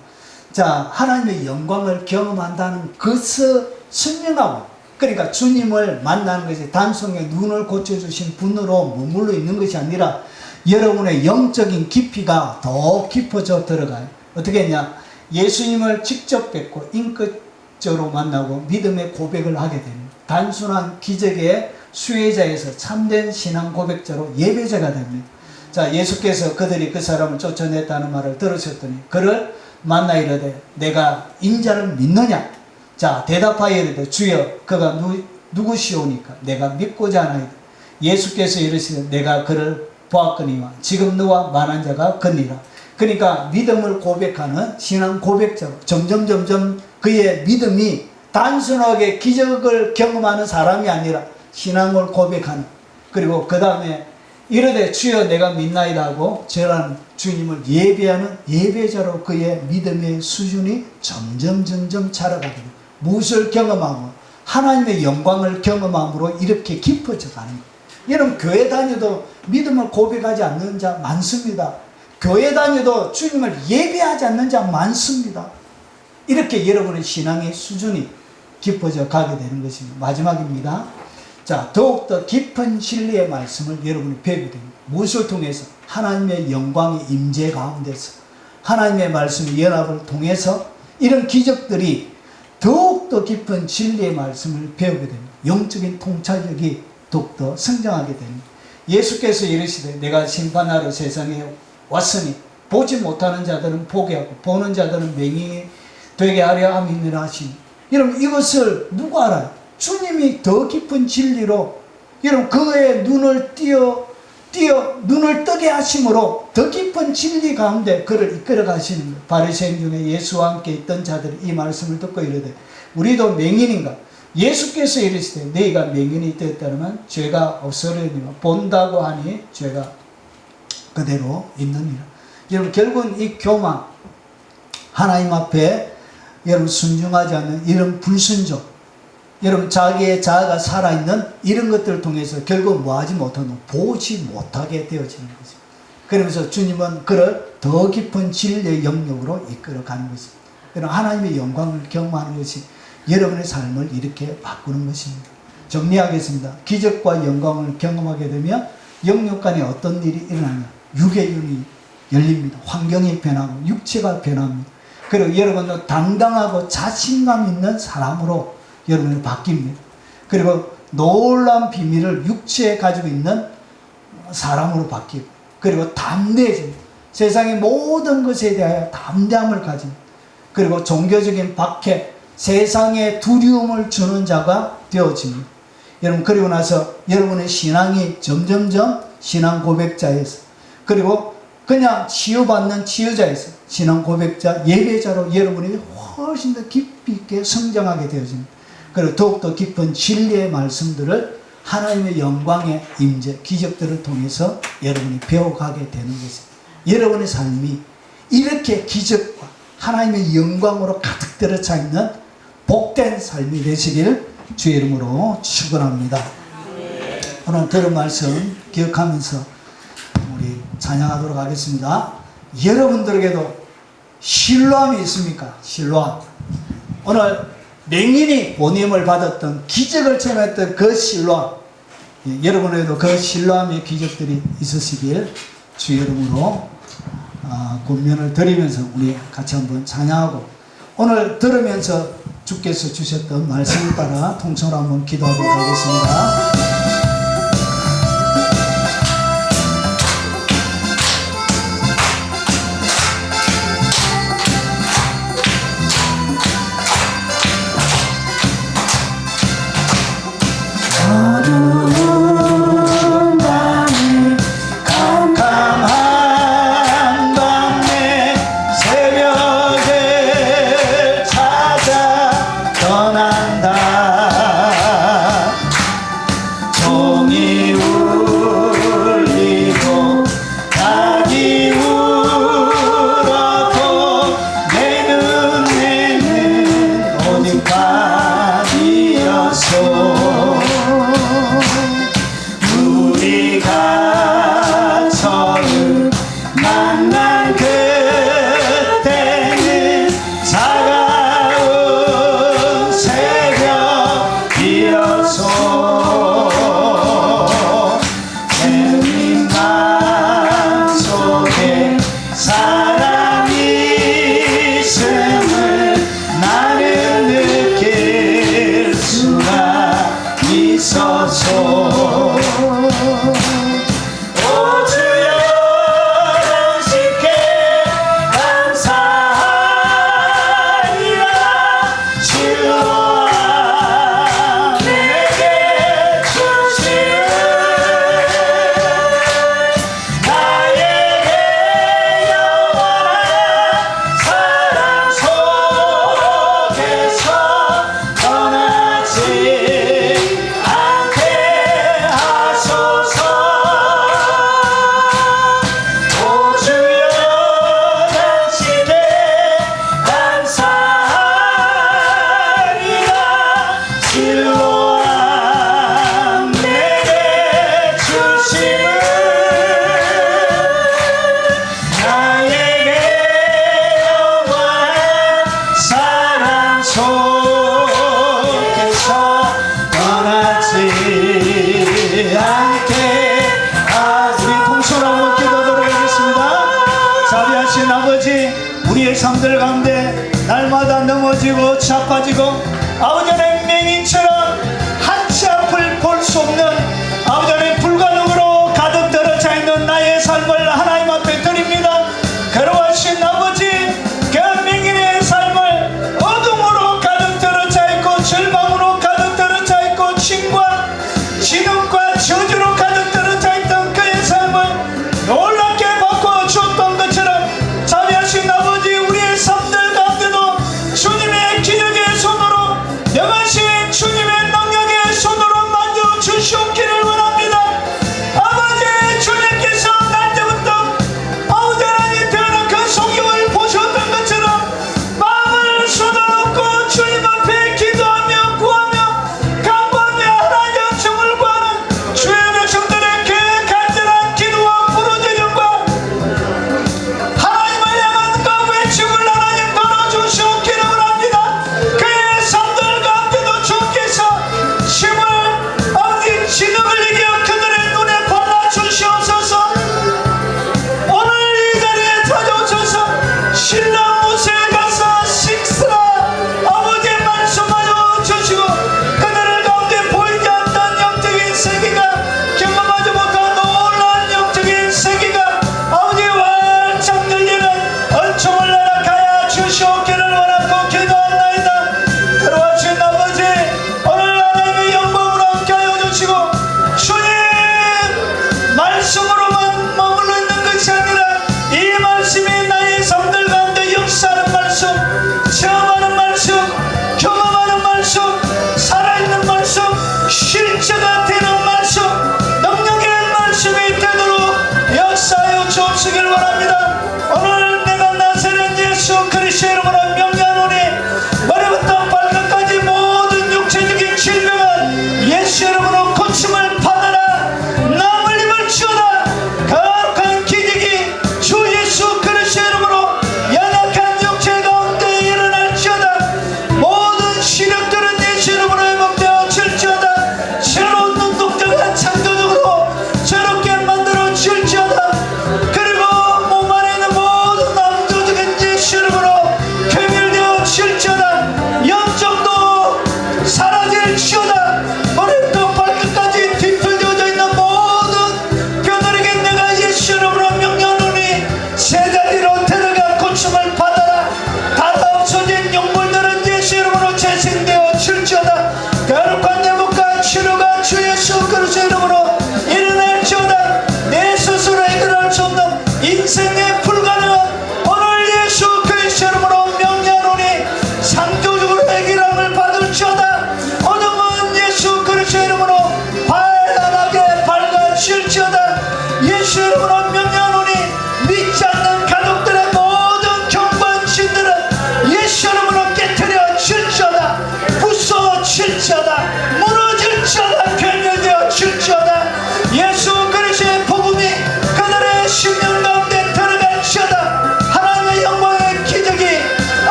자, 하나님의 영광을 경험한다는 것을 설명하고, 그러니까 주님을 만나는 것이 단순히 눈을 고쳐주신 분으로 머물러 있는 것이 아니라 여러분의 영적인 깊이가 더 깊어져 들어가요. 어떻게 했냐? 예수님을 직접 뵙고 인격적으로 만나고 믿음의 고백을 하게 됩니다. 단순한 기적의 수혜자에서 참된 신앙 고백자로 예배자가 됩니다. 자, 예수께서 그들이 그 사람을 쫓아냈다는 말을 들으셨더니 그를 만나 이르되 내가 인자를 믿느냐? 자, 대답하여 이르되 주여 그가 누구시오니까 내가 믿고자 하나이다. 예수께서 이르시되 내가 그를 보았거니와 지금 너와 만난 자가 그니라. 그러니까 믿음을 고백하는 신앙 고백자로 점점 그의 믿음이 단순하게 기적을 경험하는 사람이 아니라 신앙을 고백하는, 그리고 그 다음에 이르되 주여 내가 믿나이다 하고 저라는 주님을 예배하는 예배자로 그의 믿음의 수준이 점점 자라가게 됩니다. 무엇을 경험하고 하나님의 영광을 경험함으로 이렇게 깊어져 가는 거예요. 여러분 교회 다녀도 믿음을 고백하지 않는 자 많습니다. 교회 다녀도 주님을 예배하지 않는 자 많습니다. 이렇게 여러분의 신앙의 수준이 깊어져 가게 되는 것입니다. 마지막입니다. 자, 더욱더 깊은 진리의 말씀을 여러분이 배우게 됩니다. 무엇을 통해서? 하나님의 영광의 임재 가운데서 하나님의 말씀의 연합을 통해서 이런 기적들이 더욱더 깊은 진리의 말씀을 배우게 됩니다. 영적인 통찰력이 더욱더 성장하게 됩니다. 예수께서 이르시되 내가 심판하러 세상에 왔으니 보지 못하는 자들은 보게 하고 보는 자들은 맹인이 되게 하려 함이니라 하시니, 여러분 이것을 누가 알아요? 주님이 더 깊은 진리로 여러분 그의 눈을 눈을 뜨게 하심으로 더 깊은 진리 가운데 그를 이끌어 가시는 거예요. 바리새인 중에 예수와 함께 있던 자들이 이 말씀을 듣고 이르되 우리도 맹인인가? 예수께서 이르시되 너희가 맹인이 되었다면 죄가 없으려니와 본다고 하니 죄가 그대로 있느니라. 여러분 결국은 이 교만, 하나님 앞에 여러분 순종하지 않는 이런 불순종, 여러분 자기의 자아가 살아있는 이런 것들을 통해서 결국 뭐하지 못하는, 보지 못하게 되어지는 거죠. 그러면서 주님은 그를 더 깊은 진리의 영역으로 이끌어가는 것입니다. 여러분 하나님의 영광을 경험하는 것이 여러분의 삶을 이렇게 바꾸는 것입니다. 정리하겠습니다. 기적과 영광을 경험하게 되면 영역 간에 어떤 일이 일어나냐? 육의 눈이 열립니다. 환경이 변하고 육체가 변합니다. 그리고 여러분도 당당하고 자신감 있는 사람으로 여러분이 바뀝니다. 그리고 놀라운 비밀을 육체에 가지고 있는 사람으로 바뀌고, 그리고 담대해집니다. 세상의 모든 것에 대하여 담대함을 가집니다. 그리고 종교적인 박해, 세상에 두려움을 주는 자가 되어집니다. 여러분 그리고 나서 여러분의 신앙이 점점점 신앙 고백자에서, 그리고 그냥 치유받는 치유자에서 신앙 고백자, 예배자로 여러분이 훨씬 더 깊이 있게 성장하게 되어집니다. 그리고 더욱더 깊은 진리의 말씀들을 하나님의 영광의 임재, 기적들을 통해서 여러분이 배워가게 되는 것입니다. 여러분의 삶이 이렇게 기적과 하나님의 영광으로 가득 들어차 있는 복된 삶이 되시길 주의 이름으로 축원합니다. 오늘 들은 말씀 기억하면서 우리 찬양하도록 하겠습니다. 여러분들에게도 신뢰함이 있습니까? 신뢰함. 오늘 맹인이 본임을 받았던 기적을 체험했던 그 신뢰함, 여러분에게도 그 신뢰함의 기적들이 있으시길 주의 이름으로 권면을 드리면서 우리 같이 한번 찬양하고, 오늘 들으면서 주께서 주셨던 말씀을 따라 통성으로 한번 기도하도록 하겠습니다. 전한다. 종이 울리고 닭이 울었고 내 눈에는 오직 밤이었소. 우리가 처음 만난 그때는 차가운 새벽이었소. 내 맘속에 사랑이 있음을 나는 느낄 수가 있었소. 오 주여 당신께 감사하리라. 진로와 내게 주심을 나에게 영원한 사랑 속에서 떠나지 않게 하소서. 오 주여 당신께 감사하리라. 진로와 내게 주심을 나에게 영원한 사랑 속에서 떠나지 않게 우리 동서로 한번 기도하도록 하겠습니다. 자비하신 아버지, 우리의 삶들 가운데 날마다 넘어지고 자빠지고 아버지 하나님 맹인처럼 한치 앞을 볼 수 없는 아버지 하나님 불가능으로 가득 떨어져 있는 나의 삶을 하나님 앞에 드립니다. 괴로워하신 아버지, 그 맹인의 삶을 어둠으로 가득 떨어져 있고 절망으로 가득 떨어져 있고 진과 진음과 저주로 가득 떨어져 있던 그의 삶을 놀랍게 바꿔 주었던 것처럼 자비하신 아버지, 우리의 삶들 가운데도 주님의 기적의 손으로 영하신 주님의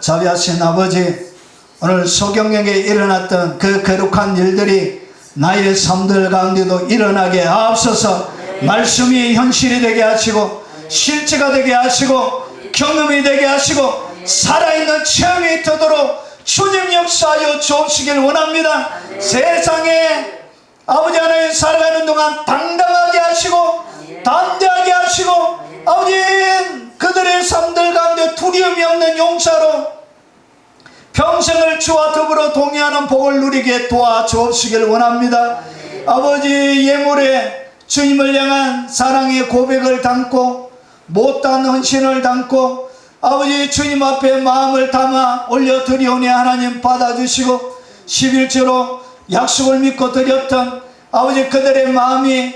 자비하신 아버지, 오늘 소경에게 일어났던 그 거룩한 일들이 나의 삶들 가운데도 일어나게 하옵소서. 말씀이 현실이 되게 하시고 실제가 되게 하시고 경험이 되게 하시고 살아있는 체험이 있도록 주님 역사하여 주시길 원합니다. 세상에 아버지 하나님 살아가는 동안 당당하게 하시고 담대하게 하시고 아버지 그들의 삶들 가운데 두려움이 없는 용사로 평생을 주와 더불어 동의하는 복을 누리게 도와주시길 원합니다. 아버지 예물에 주님을 향한 사랑의 고백을 담고 못다한 헌신을 담고 아버지 주님 앞에 마음을 담아 올려드리오니 하나님 받아주시고 11조로 약속을 믿고 드렸던 아버지 그들의 마음이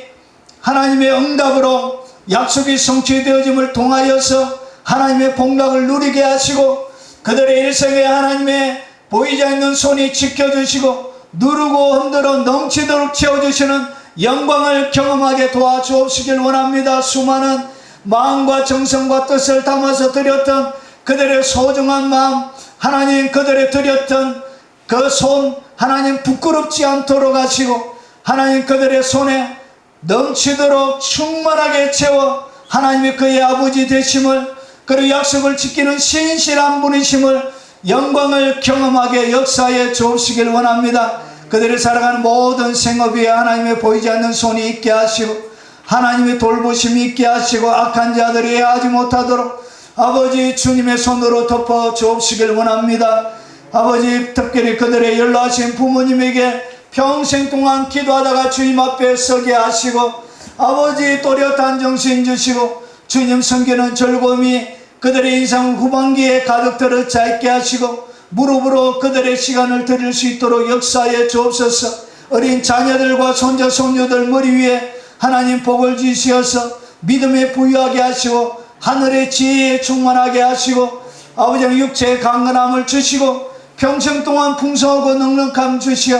하나님의 응답으로 약속이 성취되어짐을 통하여서 하나님의 복락을 누리게 하시고 그들의 일생에 하나님의 보이지 않는 손이 지켜주시고 누르고 흔들어 넘치도록 채워주시는 영광을 경험하게 도와주옵시길 원합니다. 수많은 마음과 정성과 뜻을 담아서 드렸던 그들의 소중한 마음 하나님 그들의 드렸던 그 손 하나님 부끄럽지 않도록 하시고 하나님 그들의 손에 넘치도록 충만하게 채워 하나님이 그의 아버지 되심을 그리고 약속을 지키는 신실한 분이심을 영광을 경험하게 역사해 주시길 원합니다. 그들이 살아가는 모든 생업 위에 하나님의 보이지 않는 손이 있게 하시고 하나님의 돌보심이 있게 하시고 악한 자들이 하지 못하도록 아버지 주님의 손으로 덮어 주옵시길 원합니다. 아버지 특별히 그들의 연로하신 부모님에게 평생 동안 기도하다가 주님 앞에 서게 하시고 아버지 또렷한 정신 주시고 주님 섬기는 즐거움이 그들의 인생 후반기에 가득 들어 짧게 하시고 무릎으로 그들의 시간을 드릴 수 있도록 역사해 주옵소서. 어린 자녀들과 손자 손녀들 머리 위에 하나님 복을 주시어서 믿음에 부유하게 하시고 하늘의 지혜에 충만하게 하시고 아버지 육체의 강건함을 주시고 평생 동안 풍성하고 넉넉함 주시어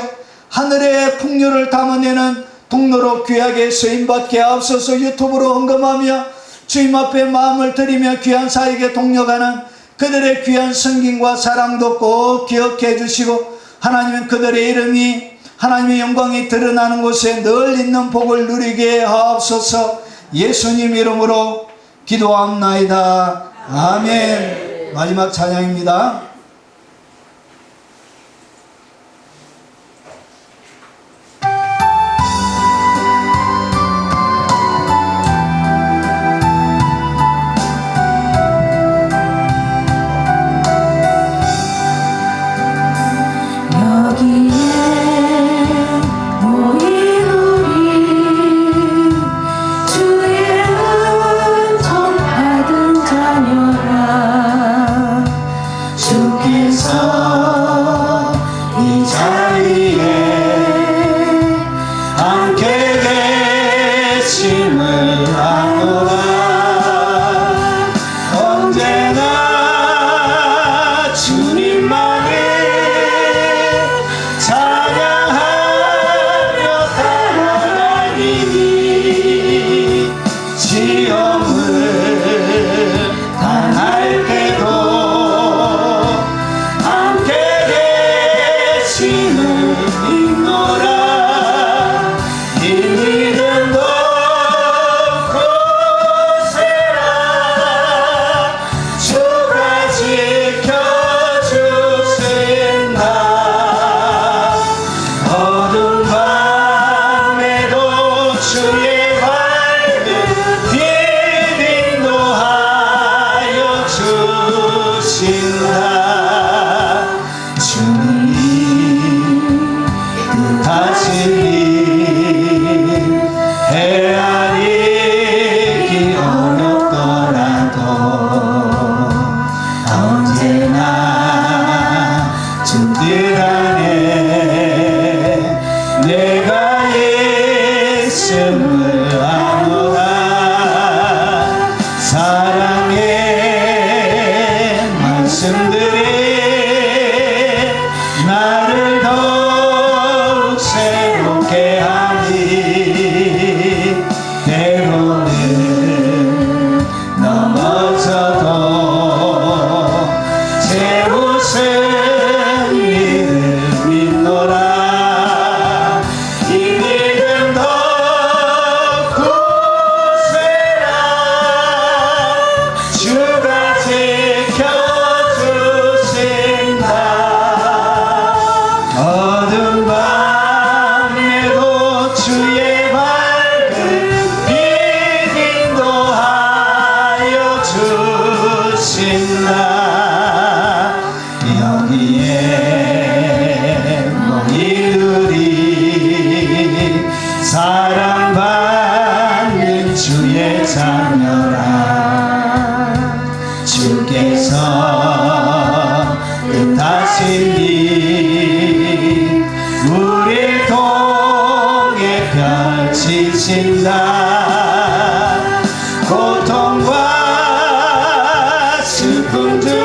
하늘의 풍요를 담아내는 통로로 귀하게 쓰임받게 하옵소서. 유튜브로 헌금하며 주님 앞에 마음을 드리며 귀한 사역에 동력하는 그들의 귀한 성김과 사랑도 꼭 기억해 주시고 하나님은 그들의 이름이 하나님의 영광이 드러나는 곳에 늘 있는 복을 누리게 하옵소서. 예수님 이름으로 기도합나이다. 아멘. 마지막 찬양입니다. 주의 밝은 빛 자녀라 주께서 뜻하신 일 우리 통해 펼치신다. 고통과 슬픔 중에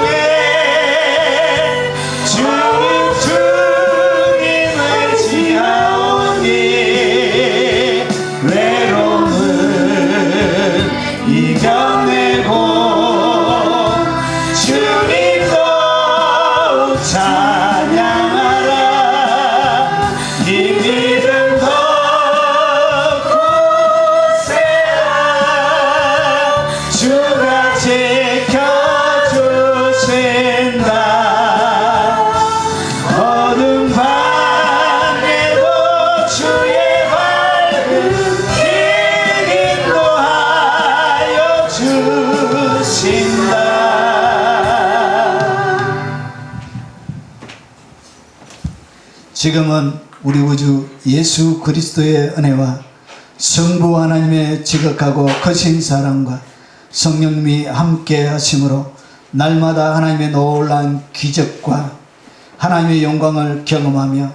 주님을 지하오니 외로움을 이겨내고 주님도 찬양하라. 이 믿음도 굳세라. 주가 지켜주신다. 어둠 밤에도 주의 밝은 길 인도하여 주신다. 지금은 우리 구주 예수 그리스도의 은혜와 성부 하나님의 지극하고 크신 사랑과 성령님이 함께 하심으로 날마다 하나님의 놀라운 기적과 하나님의 영광을 경험하며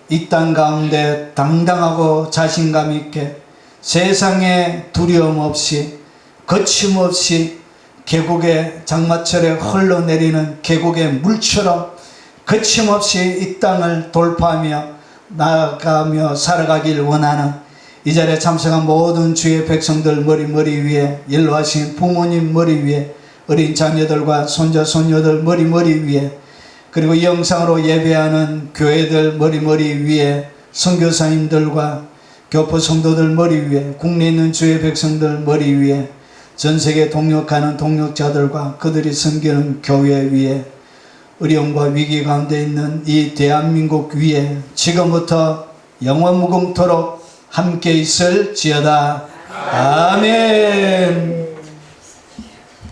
이 땅 가운데 당당하고 자신감 있게 세상에 두려움 없이 거침없이 계곡의 장마철에 흘러내리는 계곡의 물처럼 거침없이 이 땅을 돌파하며 나아가며 살아가길 원하는 이 자리에 참석한 모든 주의 백성들 머리 위에, 연로하신 부모님 머리 위에, 어린 자녀들과 손자 손녀들 머리 위에, 그리고 영상으로 예배하는 교회들 머리 위에, 선교사님들과 교포 성도들 머리 위에, 국내에 있는 주의 백성들 머리 위에, 전세계 동역하는 동역자들과 그들이 섬기는 교회 위에, 어려움과 위기 가운데 있는 이 대한민국 위에 지금부터 영원 무궁토록 함께 있을지어다. 아멘.